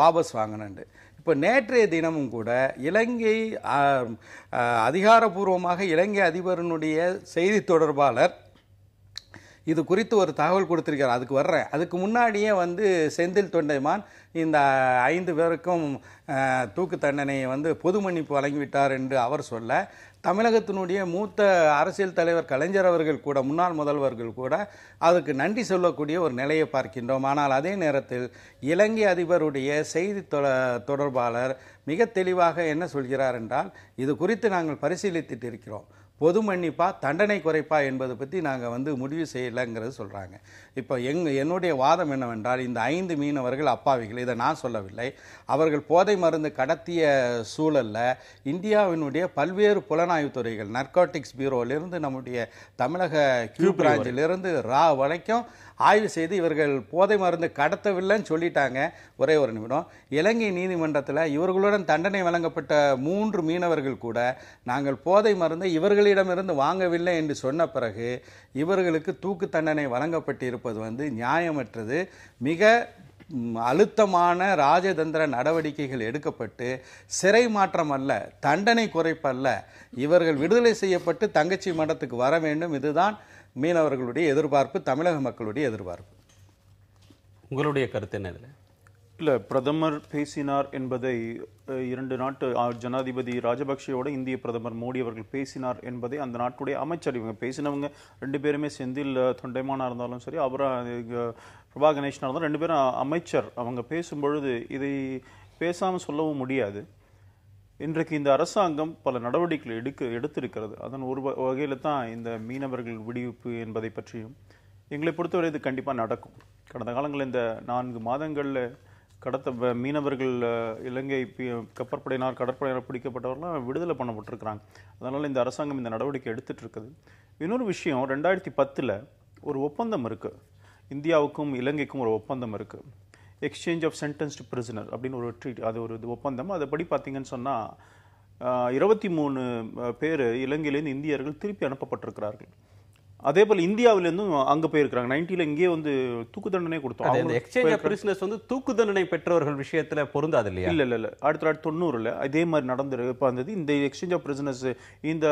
வாபஸ் வாங்கணுண்டு. இப்போ நேற்றைய தினமும் கூட இலங்கை அதிகாரப்பூர்வமாக இலங்கை அதிபரினுடைய செய்தி தொடர்பாளர் இது குறித்து ஒரு தகவல் கொடுத்திருக்கிறார். அதுக்கு வர்றேன். அதுக்கு முன்னாடியே செந்தில் தொண்டைமான் இந்த 5 பேருக்கும் தூக்கு தண்டனையை பொது மன்னிப்பு வழங்கிவிட்டார் என்று அவர் சொல்ல, தமிழகத்தினுடைய மூத்த அரசியல் தலைவர் கலைஞர் அவர்கள் கூட, முன்னாள் முதல்வர்கள் கூட அதுக்கு நன்றி சொல்லக்கூடிய ஒரு நிலையை பார்க்கின்றோம். ஆனால் அதே நேரத்தில் இலங்கை அதிபருடைய செய்தி தொடர்பாளர் மிக தெளிவாக என்ன சொல்கிறார் என்றால், இது குறித்து நாங்கள் பரிசீலித்துட்டு இருக்கிறோம், பொது மன்னிப்பா தண்டனை குறைப்பா என்பதை பற்றி நாங்கள் முடிவு செய்யலைங்கிறது சொல்கிறாங்க. இப்போ என்னுடைய வாதம் என்னவென்றால், இந்த 5 மீனவர்கள் அப்பாவிகள், இதை நான் சொல்லவில்லை. அவர்கள் போதை மருந்து கடத்திய சூழலில் இந்தியாவினுடைய பல்வேறு புலனாய்வு துறைகள், நர்கோட்டிக்ஸ் பியூரோவிலிருந்து நம்முடைய தமிழக கியூ பிரான்ச்சிலிருந்து வரைக்கும் ஆய்வு செய்து இவர்கள் போதை மருந்து கடத்தவில்லைன்னு சொல்லிட்டாங்க. ஒரே ஒரு நிமிடம். இலங்கை நீதிமன்றத்தில் இவர்களுடன் தண்டனை வழங்கப்பட்ட 3 மீனவர்கள் கூட நாங்கள் போதை மருந்தை இவர்களிடமிருந்து வாங்கவில்லை என்று சொன்ன பிறகு இவர்களுக்கு தூக்கு தண்டனை வழங்கப்பட்டிருப்பது நியாயமற்றது. மிக அழுத்தமான ராஜதந்திர நடவடிக்கைகள் எடுக்கப்பட்டு சிறை மாற்றம் அல்ல, தண்டனை குறைப்பல்ல, இவர்கள் விடுதலை செய்யப்பட்டு தங்கச்சி மடத்துக்கு வர வேண்டும். இதுதான் மீனவர்களுடைய எதிர்பார்ப்பு, தமிழக மக்களுடைய எதிர்பார்ப்பு. உங்களுடைய கருத்து என்ன? இதில் இல்லை, பிரதமர் பேசினார் என்பதை இரண்டு நாட்டு ஜனாதிபதி ராஜபக்சேயோட இந்திய பிரதமர் மோடி அவர்கள் பேசினார் என்பதை அந்த நாட்டுடைய அமைச்சர், இவங்க பேசினவங்க ரெண்டு பேருமே செந்தில் தொண்டைமானா இருந்தாலும் சரி, அப்புறம் பிரபா கணேசனா இருந்தாலும் ரெண்டு பேரும் அமைச்சர். அவங்க பேசும்பொழுது இதை பேசாமல் சொல்லவும் முடியாது. இன்றைக்கு இந்த அரசாங்கம் பல நடவடிக்கைகளை எடுத்திருக்கிறது. அதன் ஒரு வகையில் தான் இந்த மீனவர்கள் விடுவிப்பு என்பதை பற்றியும் எங்களை பொறுத்தவரை இது கண்டிப்பாக நடக்கும். கடந்த காலங்களில் இந்த 4 மாதங்களில் மீனவர்கள் இலங்கை கப்பற்படையினர் கடற்படையினர் பிடிக்கப்பட்டவர்களாம் விடுதலை பண்ணப்பட்டிருக்கிறாங்க. அதனால் இந்த அரசாங்கம் இந்த நடவடிக்கை எடுத்துட்டு இருக்குது. இன்னொரு விஷயம், 2010 ஒரு ஒப்பந்தம் இருக்குது, இந்தியாவுக்கும் இலங்கைக்கும் ஒரு ஒப்பந்தம் இருக்குது. எக்ஸ்சேஞ்ச் ஆஃப் சென்டென்ஸ்டு பிரிசனர் அப்படின்னு ஒரு ட்ரீட், அது ஒரு ஒப்பந்தம். அதைப்படி பார்த்தீங்கன்னு சொன்னால் 23 பேர் இலங்கையிலேருந்து இந்தியர்கள் திருப்பி அனுப்பப்பட்டிருக்கிறார்கள். அதே போல இந்தியாவிலிருந்தும் அங்க போயிருக்காங்க. 90ல இங்கே வந்து தூக்கு தண்டனை கொடுத்தோம். எக்ஸ்சேஞ்ச் ஆஃப் பிரிசனர்ஸ் வந்து தூக்கு தண்டனை பெற்றவர்கள் விஷயத்துல பொருந்தாது இல்லையா? இல்ல 1990ல இதே மாதிரி நடந்தது. இந்த எக்ஸ்சேஞ்ச் ஆஃப் பிரிசனர்ஸ் இந்த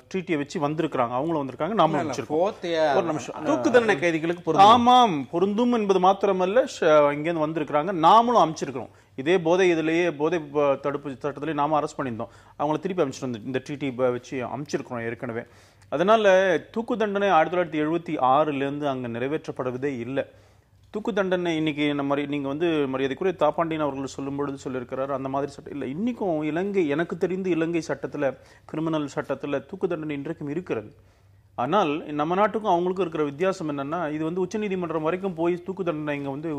ட்ரீட்டியை வச்சு வந்திருக்காங்க, அவங்களும் வந்திருக்காங்க, நாம ஒரு நிமிஷம். தூக்கு தண்டனை கைதிகளுக்கு பொருந்தும். ஆமாம், பொருந்தும் என்பது மாத்திரமல்ல, இங்கேருந்து வந்திருக்கிறாங்க, நாமளும் அமைச்சிருக்கிறோம். இதே போதை தடுப்பு சட்டத்திலேயே நாம அரெஸ்ட் பண்ணியிருந்தோம், அவங்களை திருப்பி அமைச்சிருந்தோம். இந்த ட்ரீட்டி வச்சு அமைச்சிருக்கிறோம் ஏற்கனவே. அதனால தூக்கு தண்டனை 1976 அங்க நிறைவேற்றப்படவே இல்லை. தூக்கு தண்டனை இன்னைக்கு நீங்க வந்து மரியாதைக்குரிய தாப்பாண்டியன் அவர்கள் சொல்லும் பொழுது சொல்லியிருக்கிறார், அந்த மாதிரி சட்டம் இல்லை. இன்னைக்கும் இலங்கை, எனக்கு தெரிந்து இலங்கை சட்டத்துல, கிரிமினல் சட்டத்துல தூக்கு தண்டனை இன்றைக்கும் இருக்கிறது. ஆனால் நம்ம நாட்டுக்கும் அவங்களுக்கும் இருக்கிற வித்தியாசம் என்னன்னா, இது வந்து உச்சநீதிமன்றம் வரைக்கும் போய் தூக்கு தண்டனை இங்க வந்து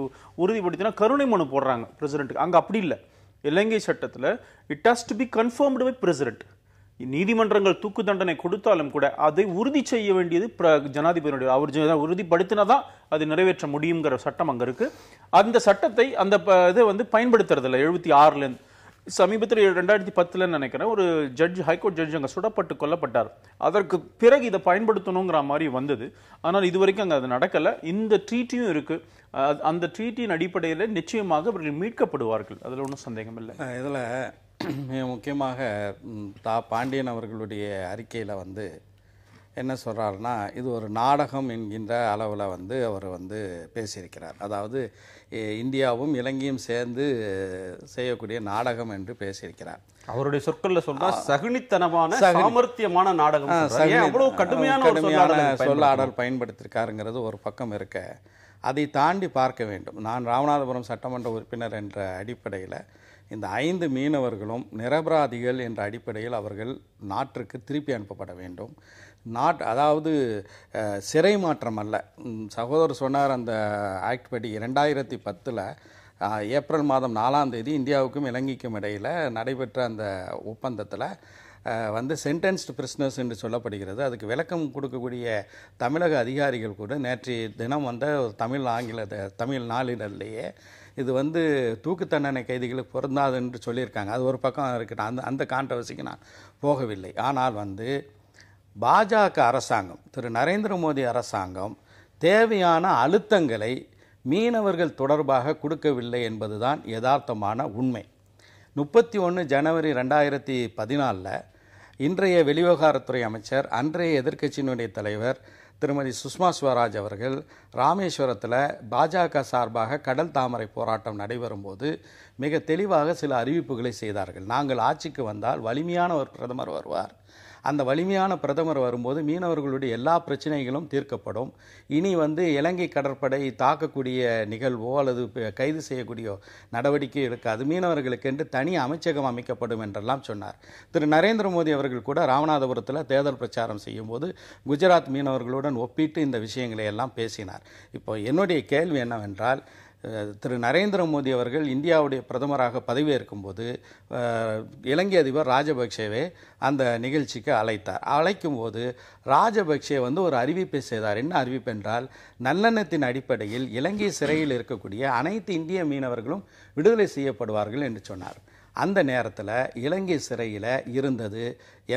உறுதிப்படுத்தினா கருணை மனு போடுறாங்க பிரசிடென்ட்டுக்கு. அங்க அப்படி இல்லை. இலங்கை சட்டத்துல it has to be confirmed by president. நீதிமன்றங்கள் தூக்கு தண்டனை கொடுத்தாலும் கூட அதை உறுதி செய்ய வேண்டியது ஜனாதிபதியுடைய, அவர் உறுதிப்படுத்தினாதான் அது நிறைவேற்ற முடியுங்கிற சட்டம் அங்க இருக்கு. அந்த சட்டத்தை அந்த இதை வந்து பயன்படுத்துறதில்ல 76ல. சமீபத்தில் 2010 நினைக்கிறேன், ஒரு ஜட்ஜ், ஹைகோர்ட் ஜட்ஜ் அங்க சுடப்பட்டு கொல்லப்பட்டார். அதற்கு பிறகு இதை பயன்படுத்தணுங்கிற மாதிரி வந்தது. ஆனால் இதுவரைக்கும் அங்க அது நடக்கல. இந்த ட்ரீட்டியும் இருக்கு. அந்த ட்ரீட்டின் அடிப்படையில் நிச்சயமாக அவர்கள் மீட்கப்படுவார்கள், அதுல ஒன்றும் சந்தேகம் இல்லை. இதுல மிக முக்கியமாக பாண்டியன் அவர்களுடைய அறிக்கையில் வந்து என்ன சொல்கிறாருன்னா, இது ஒரு நாடகம் என்கின்ற அளவில் வந்து அவர் வந்து பேசியிருக்கிறார். அதாவது இந்தியாவும் இலங்கையும் சேர்ந்து செய்யக்கூடிய நாடகம் என்று பேசியிருக்கிறார். அவருடைய சொற்களில் சொன்னா சகுனித்தனமான சாமர்த்தியமான நாடகம். அவ்வளவு கடுமையான சொல்லாடல் பயன்படுத்தியிருக்காருங்கிறது ஒரு பக்கம் இருக்க, அதை தாண்டி பார்க்க வேண்டும். நான் ராமநாதபுரம் சட்டமன்ற உறுப்பினர் என்ற அடிப்படையில் இந்த 5 மீனவர்களும் நிரபராதிகள் என்ற அடிப்படையில் அவர்கள் நாட்டிற்கு திருப்பி அனுப்பப்பட வேண்டும். அதாவது சிறை மாற்றம் அல்ல. சகோதரர் சொன்னார், அந்த ஆக்ட் படி 2010 ஏப்ரல் மாதம் 4ஆம் தேதி இந்தியாவுக்கும் இலங்கைக்கும் இடையில் நடைபெற்ற அந்த ஒப்பந்தத்தில் வந்து சென்டென்ஸ்டு பிரிஸ்னர்ஸ் என்று சொல்லப்படுகிறது. அதுக்கு விளக்கம் கொடுக்கக்கூடிய தமிழக அதிகாரிகள் கூட நேற்றைய தினம் வந்த தமிழ் நாளிதழிலேயே இது வந்து தூக்கு தண்டனை கைதிகளுக்கு பொருந்தாது என்று சொல்லியிருக்காங்க. அது ஒரு பக்கம் இருக்கட்டும், அந்த கான்ட்ரவர்சிக்கு நான் போகவில்லை. ஆனால் வந்து பாஜக அரசாங்கம், திரு நரேந்திர மோடி அரசாங்கம் தேவையான அழுத்தங்களை மீனவர்கள் தொடர்பாக கொடுக்கவில்லை என்பதுதான் யதார்த்தமான உண்மை. 31 ஜனவரி 2014 இன்றைய வெளிவிவகாரத்துறை அமைச்சர், அன்றைய எதிர்க்கட்சியினுடைய தலைவர் திருமதி சுஷ்மா ஸ்வராஜ் அவர்கள் ராமேஸ்வரத்தில் பாஜக சார்பாக கடல் தாமரை போராட்டம் நடைபெறும் போது மிக தெளிவாக சில அறிவிப்புகளை செய்தார்கள். நாங்கள் ஆட்சிக்கு வந்தால் வலிமையான ஒரு பிரதமர் வருவார், அந்த வலிமையான பிரதமர் வரும்போது மீனவர்களுடைய எல்லா பிரச்சனைகளும் தீர்க்கப்படும். இனி வந்து இலங்கை கடற்படை தாக்கக்கூடிய நிகழ்வோ அல்லது கைது செய்யக்கூடிய நடவடிக்கை எடுக்காது, மீனவர்களுக்கென்று தனி அமைச்சகம் அமைக்கப்படும் என்றெல்லாம் சொன்னார். திரு நரேந்திர மோடி அவர்கள் கூட ராமநாதபுரத்தில் தேர்தல் பிரச்சாரம் செய்யும் போது குஜராத் மீனவர்களுடன் ஒப்பிட்டு இந்த விஷயங்களை எல்லாம் பேசினார். இப்போ என்னுடைய கேள்வி என்னவென்றால், திரு நரேந்திர மோடி அவர்கள் இந்தியாவுடைய பிரதமராக பதவியேற்கும் போது இலங்கை அதிபர் ராஜபக்சேவை அந்த நிகழ்ச்சிக்கு அழைக்கும் போது ராஜபக்சே வந்து ஒரு அறிவிப்பை செய்தார். என்ன அறிவிப்பு என்றால், நல்லெண்ணத்தின் அடிப்படையில் இலங்கை சிறையில் இருக்கக்கூடிய அனைத்து இந்திய மீனவர்களும் விடுதலை செய்யப்படுவார்கள் என்று சொன்னார். அந்த நேரத்தில் இலங்கை சிறையில் இருந்தது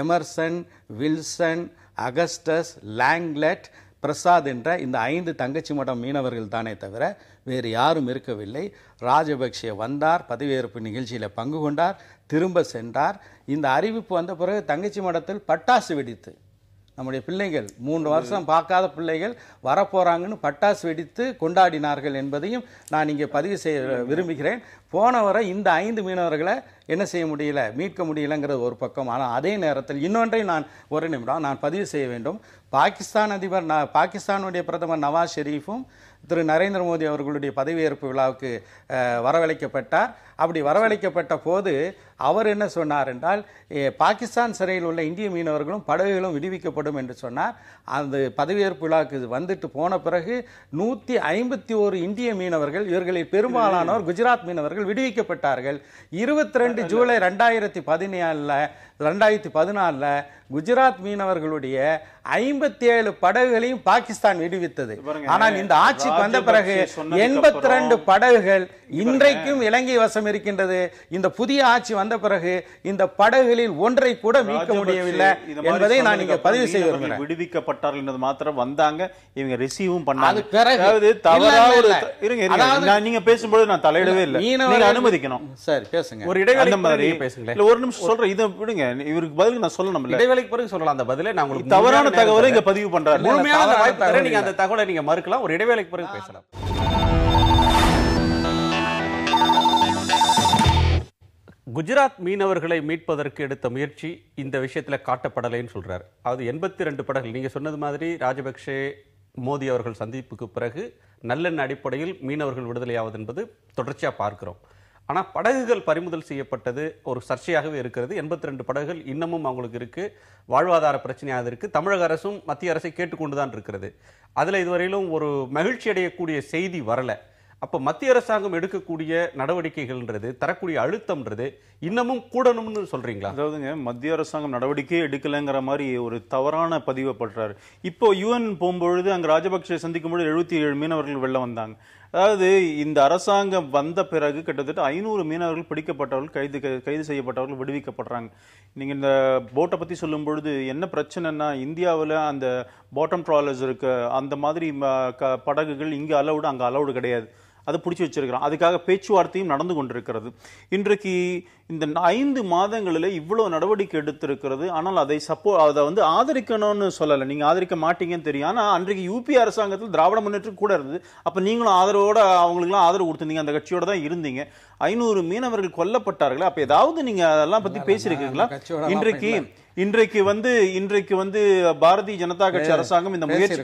எமர்சன், வில்சன், அகஸ்டஸ், லாங்லெட், பிரசாத் என்ற இந்த 5 தங்கச்சி மடம் மீனவர்கள் தானே தவிர வேறு யாரும் இருக்கவில்லை. ராஜபக்சே வந்தார், பதவியேற்பு நிகழ்ச்சியில் பங்கு கொண்டார், திரும்ப சென்றார். இந்த அறிவிப்பு வந்த பிறகு தங்கச்சி மடத்தில் பட்டாசு வெடித்து நம்முடைய பிள்ளைகள் 3 வருஷம் பார்க்காத பிள்ளைகள் வரப்போறாங்கன்னு பட்டாசு வெடித்து கொண்டாடினார்கள் என்பதையும் நான் இங்கே பதிவு செய்ய விரும்புகிறேன். போன வரை இந்த 5 மீனவர்களை என்ன செய்ய முடியல, மீட்க முடியலங்கிறது ஒரு பக்கம். ஆனால் அதே நேரத்தில் இன்னொன்றை நான் ஒரு நிமிடம் நான் பதிவு செய்ய வேண்டும். பாகிஸ்தானுடைய பிரதமர் நவாஸ் ஷெரீஃபும் திரு நரேந்திர மோடி அவர்களுடைய பதவியேற்பு விழாவுக்கு வரவழைக்கப்பட்டார். அப்படி வரவழைக்கப்பட்ட போது அவர் என்ன சொன்னார் என்றால், பாகிஸ்தான் சிறையில் உள்ள இந்திய மீனவர்களும் படகுகளும் விடுவிக்கப்படும் என்று சொன்னார். அந்த பதவியேற்பு விழாவுக்கு வந்துட்டு போன பிறகு 151 இந்திய மீனவர்கள், இவர்களில் பெரும்பாலானோர் குஜராத் மீனவர்கள் விடுவிக்கப்பட்டார்கள். 22 ஜூலை 2014 குஜராத் மீனவர்களுடைய 57 படகுகளையும் பாகிஸ்தான் விடுவித்தது. ஆனால் இந்த ஆட்சிக்கு வந்த பிறகு 82 படகுகள் இன்றைக்கும் இலங்கை வசம் இருக்கின்றது. இந்த புதிய ஆட்சி வந்த பிறகு இந்த படகுகளில் ஒன்றை கூட மீட்க முடியவில்லை என்பதை நான் இங்க பதிவு செய்ய விரும்புகிறேன். விடுவிக்கப்பட்டார்கள் என்பது மாத்திரம் வந்தாங்க, இவங்க ரிசீவும் பண்ணாங்க. நீங்க பேசும்போது நான் தலையிடவே இல்லை, நீங்க அனுமதிக்கணும். சரி பேசுங்க, ஒரு இடைவேளை மாதிரி பேசுங்க. ஒரு நிமிஷம் சொல்றேன், இதை விடுங்க, இவருக்கு பதில் நான் சொல்லணும். இடைவேளைக்கு பிறகு சொல்லலாம் அந்த பதிலை. நான் உங்களுக்கு தவறான தகவலை இங்க பதிவு பண்றாரு. முழுமையான வாய்ப்பு தரேன், நீங்க அந்த தகவலை நீங்க மறுக்கலாம். ஒரு இடைவேளைக்கு பிறகு பேசலாம். குஜராத் மீனவர்களை மீட்பதற்கு எடுத்த முயற்சி இந்த விஷயத்துல காட்டப்படலைன்னு சொல்றாரு. அது 82 படகுகள், நீங்க சொன்னது மாதிரி ராஜபக்சே மோடி அவர்கள் சந்திப்புக்கு பிறகு நல்லெண்ண அடிப்படையில் மீனவர்கள் விடுதலையாவது என்பது தொடர்ச்சியா பார்க்கிறோம். ஆனா படகுகள் பறிமுதல் செய்யப்பட்டது ஒரு சர்ச்சையாகவே இருக்கிறது. 82 படகுகள் இன்னமும் அவங்களுக்கு இருக்கு, வாழ்வாதார பிரச்சனையாக இருக்கு. தமிழக அரசும் மத்திய அரசை கேட்டுக்கொண்டுதான் இருக்கிறது. அதுல இதுவரையிலும் ஒரு மகிழ்ச்சி அடையக்கூடிய செய்தி வரல. அப்ப மத்திய அரசாங்கம் எடுக்கக்கூடிய நடவடிக்கைகள்ன்றது, தரக்கூடிய அழுத்தம்ன்றது இன்னமும் கூடணும்னு சொல்றீங்களா? அதாவதுங்க, மத்திய அரசாங்கம் நடவடிக்கையே எடுக்கலைங்கிற மாதிரி ஒரு தவறான பதிவை பண்றாரு. இப்போ யுஎன் போகும்பொழுது அங்க ராஜபக்சே சந்திக்கும் பொழுது 77 மீனவர்கள் வெளில வந்தாங்க. அதாவது இந்த அரசாங்கம் வந்த பிறகு கிட்டத்தட்ட 500 மீனவர்கள் பிடிக்கப்பட்டவர்கள், கைது செய்யப்பட்டவர்கள் விடுவிக்கப்படுறாங்க. நீங்க இந்த போட்டை பத்தி சொல்லும் பொழுது என்ன பிரச்சனைன்னா, இந்தியாவில் அந்த பாட்டம் ட்ராலர்ஸ் இருக்கு, அந்த மாதிரி படகுகள் இங்க அலவுடு, அங்க அலவுடு கிடையாது. அதை பிடிச்சி வச்சிருக்கிறோம். அதுக்காக பேச்சுவார்த்தையும் நடந்து கொண்டிருக்கிறது. இன்றைக்கு இந்த 5 மாதங்களில் இவ்வளவு நடவடிக்கை எடுத்திருக்கிறது. ஆனால் அதை அதை ஆதரிக்கணும்னு சொல்லலை, நீங்க ஆதரிக்க மாட்டீங்கன்னு தெரியும். ஆனா அன்றைக்கு யூபி அரசாங்கத்தில் திராவிட முன்னேற்றம் கூட இருந்தது. அப்ப நீங்களும் ஆதரவோட அவங்களுக்குலாம் ஆதரவு கொடுத்திருந்தீங்க, அந்த கட்சியோட தான் இருந்தீங்க. 500 மீனவர்கள் கொல்லப்பட்டார்கள். அப்ப ஏதாவது நீங்க அதெல்லாம் பத்தி பேசியிருக்கீங்களா? இன்றைக்கு பாரதிய ஜனதா கட்சி அரசாங்கம் இந்த முயற்சி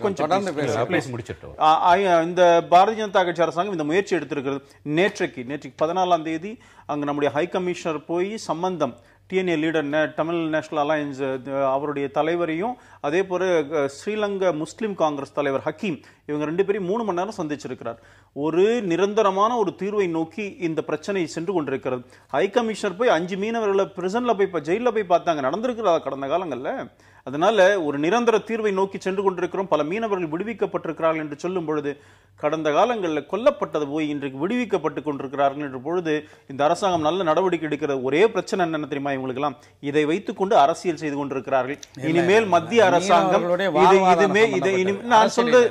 இந்த பாரதிய ஜனதா கட்சி அரசாங்கம் இந்த முயற்சி எடுத்திருக்கிறது. நேற்றைக்கு 14ஆம் தேதி அங்க நம்முடைய ஹை கமிஷனர் போய் சம்பந்தம் DNA leader Tamil national alliance அவருடைய தலைவரையும், அதே போல ஸ்ரீலங்கா முஸ்லிம் காங்கிரஸ் தலைவர் ஹக்கீம், இவங்க 2 பேரையும் 3 மணி நேரம் சந்திச்சிருக்கிறார். ஒரு நிரந்தரமான ஒரு தீர்வை நோக்கி இந்த பிரச்சனை சென்று கொண்டிருக்கிறது. ஹை கமிஷனர் போய் 5 மீனவர்களை பிரிசன்ல போய் ஜெயில போய் பார்த்தாங்க, நடந்திருக்கிறதா கடந்த காலங்கள்ல. அதனால ஒரு நிரந்தர தீர்வை நோக்கி சென்று கொண்டிருக்கிறோம். பல மீனவர்கள் விடுவிக்கப்பட்டிருக்கிறார்கள் என்று சொல்லும் பொழுது, கடந்த காலங்களில் கொல்லப்பட்டது போய் இன்றைக்கு விடுவிக்கப்பட்டுக் கொண்டிருக்கிறார்கள் என்ற பொழுது இந்த அரசாங்கம் நல்ல நடவடிக்கை எடுக்கிற ஒரே பிரச்சனை என்ன தெரியுமா இவங்களுக்கெல்லாம்? இதை வைத்துக் கொண்டு அரசியல் செய்து கொண்டிருக்கிறார்கள். இனிமேல் மத்திய அரசாங்கம் நான் சொல்றது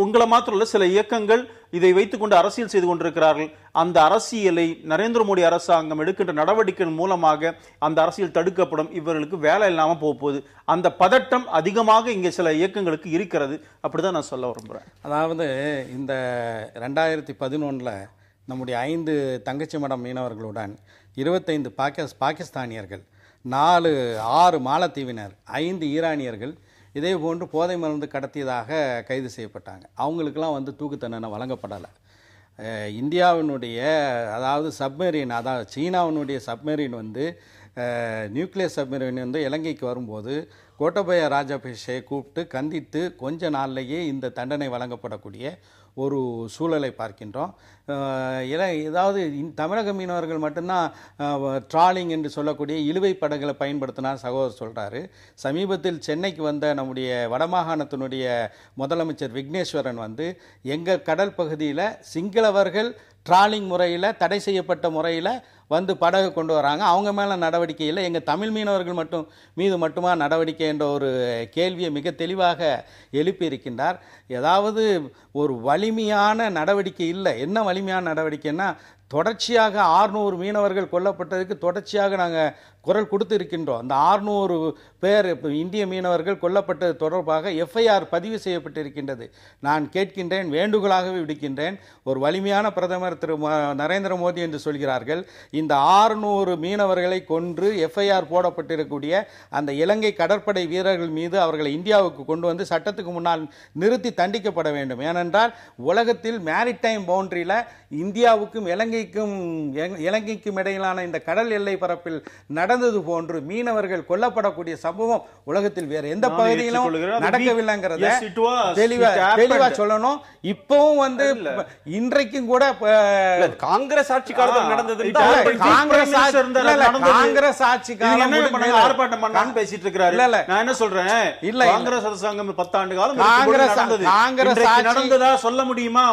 உங்களை மாத்திரம் இல்ல, சில இயக்கங்கள் இதை வைத்துக் கொண்டு அரசியல் செய்து கொண்டிருக்கிறார்கள். அந்த அரசியலை நரேந்திர மோடி அரசாங்கம் எடுக்கின்ற நடவடிக்கைகள் மூலமாக அந்த அரசியல் தடுக்கப்படும். இவர்களுக்கு வேலை இல்லாம போகுது. அந்த பதட்டம் அதிகமாக இங்க சில இயக்கங்களுக்கு இருக்கிறது. அப்படிதான் நான் சொல்ல விரும்புறேன். அதாவது இந்த 2011 நம்முடைய 5 தங்கச்சி மடம் மீனவர்களுடன் 25 பாகிஸ்தானியர்கள், 6 மாலத்தீவினர், 5 ஈரானியர்கள் இதே போன்று போதை மருந்து கடத்தியதாக கைது செய்யப்பட்டாங்க. அவங்களுக்கெல்லாம் தூக்கு தண்டனை வழங்கப்படலை. இந்தியாவினுடைய அதாவது சப்மெரின், அதாவது சீனாவினுடைய சப்மெரின் நியூக்ளியர் சப்மெரின் இலங்கைக்கு வரும்போது கோட்டபய ராஜபக்சே கூப்பிட்டு கண்டித்து கொஞ்ச நாள்லேயே இந்த தண்டனை வழங்கப்படக்கூடிய ஒரு சூழலை பார்க்கின்றோம். ஏதாவது தமிழக மீனவர்கள் மட்டும்தான் ட்ராலிங் என்று சொல்லக்கூடிய இழுவை படகுகளை பயன்படுத்தினார் சகோதரர் சொல்கிறாரு. சமீபத்தில் சென்னைக்கு வந்த நம்முடைய வடமாகாணத்தினுடைய முதலமைச்சர் விக்னேஸ்வரன் எங்கள் கடல் பகுதியில் சிங்களவர்கள் ட்ராலிங் முறையில், தடை செய்யப்பட்ட முறையில் படகு கொண்டு வராங்க, அவங்க மேலே நடவடிக்கை இல்லை, எங்கள் தமிழ் மீனவர்கள் மீது மட்டுமா நடவடிக்கை என்ற ஒரு கேள்வியை மிக தெளிவாக எழுப்பியிருக்கின்றார். ஏதாவது ஒரு வலிமையான நடவடிக்கை இல்லை. என்ன வலிமையான நடவடிக்கைன்னா, தொடர்ச்சியாக 600 மீனவர்கள் கொல்லப்பட்டதுக்கு தொடர்ச்சியாக நாங்கள் குரல் கொடுத்து இருக்கின்றோம். அந்த 600 பேர் இந்திய மீனவர்கள் கொல்லப்பட்டது தொடர்பாக எஃப்ஐஆர் பதிவு செய்யப்பட்டிருக்கின்றது. நான் கேட்கின்றேன், வேண்டுகோளாகவே விடுக்கின்றேன், ஒரு வலிமையான பிரதமர் திரு நரேந்திர மோடி என்று சொல்கிறார்கள். இந்த 600 மீனவர்களை கொன்று எஃப்ஐஆர் போடப்பட்டிருக்கக்கூடிய அந்த இலங்கை கடற்படை வீரர்கள் மீது அவர்களை இந்தியாவுக்கு கொண்டு வந்து சட்டத்துக்கு முன்னால் நிறுத்தி தண்டிக்கப்பட வேண்டும். ஏனென்றால் உலகத்தில் மேரிடைம் பவுண்டரியில் இந்தியாவுக்கும் இலங்கைக்கும் இடையிலான இந்த கடல் எல்லை பரப்பில் நடந்தது போன்று மீனவர்கள் கொல்லப்படக்கூடிய சம்பவம் உலகத்தில் வேற எந்த பகுதியிலும் நடக்கவில்லைங்கிறத தெளிவா சொல்லணும். இப்பவும் வந்து இன்றைக்கும் கூட காங்கிரஸ் ஆட்சி காலத்தில் நடந்தது. காங்கிரஸ் ஆட்சி காலம் பேசிட்டு இருக்கிறாரு. நான் என்ன சொல்றேன், இல்ல காங்கிரஸ் அரசாங்கம் 10 ஆண்டு காலம் காங்கிரஸ் நடந்ததா சொல்ல முடியுமா?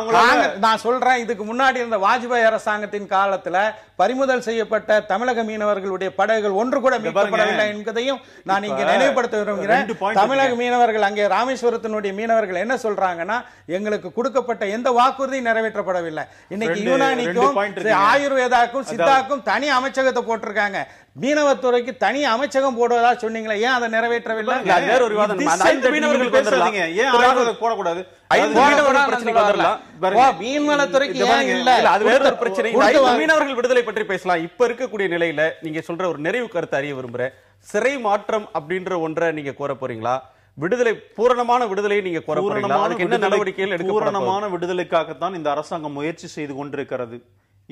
நான் சொல்றேன், இதுக்கு முன்னாடி இருந்த வாஜ்பாய் அரசாங்கத்தின் காலத்துல பறிமுதல் செய்யப்பட்ட தமிழக மீனவர்களுடைய படகுகள் ஒன்று கூட மீட்கப்படவில்லை என்பதையும் நான் இங்க நினைவுபடுத்த விரும்புகிறேன். தமிழக மீனவர்கள், அங்கே ராமேஸ்வரத்தினுடைய மீனவர்கள் என்ன சொல்றாங்கன்னா, எங்களுக்கு கொடுக்கப்பட்ட எந்த வாக்குறுதியும் நிறைவேற்றப்படவில்லை. இன்னைக்கு யுனானிக்கும் ஆயுர்வேதாக்கும் சித்தாக்கும் தனி அமைச்சகத்தை போட்டிருக்காங்க. மீனவத்துறைக்கு தனி அமைச்சகம் போடுவதா சொன்னீங்களா, ஏன் அதை நிறைவேற்றவில்லை? மீனவர்கள் விடுதலை பற்றி பேசலாம். இப்ப இருக்கக்கூடிய நிலையில நீங்க சொல்ற ஒரு நிறைவு கருத்து அறிய விரும்புறேன். சிறை மாற்றம் அப்படின்ற ஒன்றை நீங்க கோர போறீங்களா? விடுதலை, பூரணமான விடுதலை நீங்க கோர போறீங்களா? என்ன நடவடிக்கைகள் எடுக்க? பூரணமான விடுதலைக்காகத்தான் இந்த அரசாங்கம் முயற்சி செய்து கொண்டிருக்கிறது.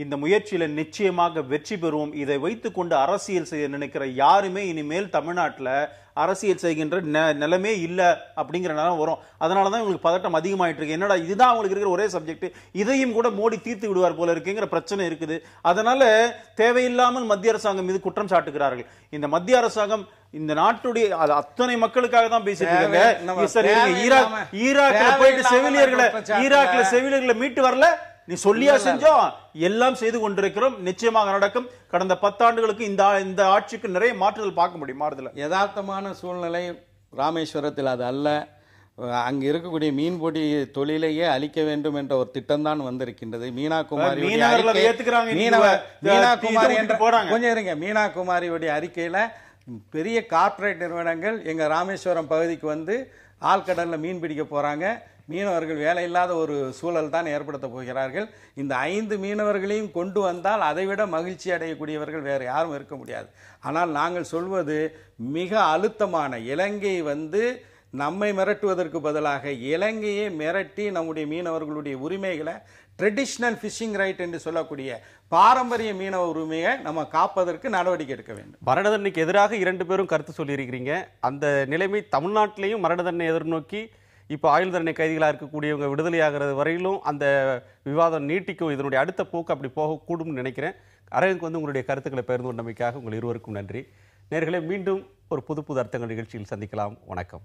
இந்த முயற்சியில நிச்சயமாக வெற்றி பெறுவோம். இதை வைத்துக் கொண்டு அரசியல் செய்ய நினைக்கிற யாருமே இனிமேல் தமிழ்நாட்டில் அரசியல் செய்கின்ற நிலைமே இல்லை அப்படிங்கிற நிலம் வரும். அதனாலதான் உங்களுக்கு பதட்டம் அதிகமாயிட்டு இருக்கு. என்னடா இதுதான் அவங்களுக்கு இருக்கிற ஒரே சப்ஜெக்ட், இதையும் கூட மோடி தீர்த்து விடுவார் போல இருக்குங்கிற பிரச்சனை இருக்குது. அதனால தேவையில்லாமல் மத்திய அரசாங்கம் மீது குற்றம் சாட்டுகிறார்கள். இந்த மத்திய அரசாங்கம் இந்த நாட்டுடைய அத்தனை மக்களுக்காக தான் பேசிட்டு இருக்காங்க. ஈராக்ல போயிட்டு செவிலியர்களை மீட்டு வரல, நீ சொல்லியா செஞ்சோம், எல்லாம் செய்து கொண்டிருக்கிறோம், நிச்சயமாக நடக்கும். கடந்த 10 ஆண்டுகளுக்கு இந்த ஆட்சிக்கு நிறைய மாற்றுதல் பார்க்க முடியும். மாறுதல் யதார்த்தமான சூழ்நிலை ராமேஸ்வரத்தில் அது அல்ல. அங்கு இருக்கக்கூடிய மீன்பிடி தொழிலையே அழிக்க வேண்டும் என்ற ஒரு திட்டம் தான் வந்திருக்கின்றது. மீனா குமாரியுடைய அறிக்கையில பெரிய கார்ப்பரேட் நிறுவனங்கள் எங்க ராமேஸ்வரம் பகுதிக்கு வந்து ஆழ்கடல்ல மீன் பிடிக்க போறாங்க, மீனவர்கள் வேலை இல்லாத ஒரு சூழல் தான் ஏற்படுத்த போகிறார்கள். இந்த 5 மீனவர்களையும் கொண்டு வந்தால் அதைவிட மகிழ்ச்சி அடையக்கூடியவர்கள் வேறு யாரும் இருக்க முடியாது. ஆனால் நாங்கள் சொல்வது மிக அழுத்தமான, இலங்கை வந்து நம்மை மிரட்டுவதற்கு பதிலாக இலங்கையை மிரட்டி நம்முடைய மீனவர்களுடைய உரிமைகளை, ட்ரெடிஷ்னல் ஃபிஷிங் ரைட் என்று சொல்லக்கூடிய பாரம்பரிய மீனவ உரிமையை நம்ம காப்பதற்கு நடவடிக்கை எடுக்க வேண்டும். மரண தண்டனைக்கு எதிராக 2 பேரும் கருத்து சொல்லியிருக்கிறீங்க. அந்த நிலைமை தமிழ்நாட்டிலையும் மரண தண்டனை எதிர்நோக்கி இப்போ ஆயுள் தண்டனை கைதிகளாக இருக்கக்கூடியவங்க விடுதலையாகிறது வரையிலும் அந்த விவாதம் நீட்டிக்கும். இதனுடைய அடுத்த போக்கு அப்படி போகக்கூடும் நினைக்கிறேன். அரங்குக்கு வந்து உங்களுடைய கருத்துக்களை பகிர்ந்து கொண்டமைக்காக உங்கள் இருவருக்கும் நன்றி. நேயர்களே, மீண்டும் ஒரு புது அர்த்தங்கள் நிகழ்ச்சியில் சந்திக்கலாம். வணக்கம்.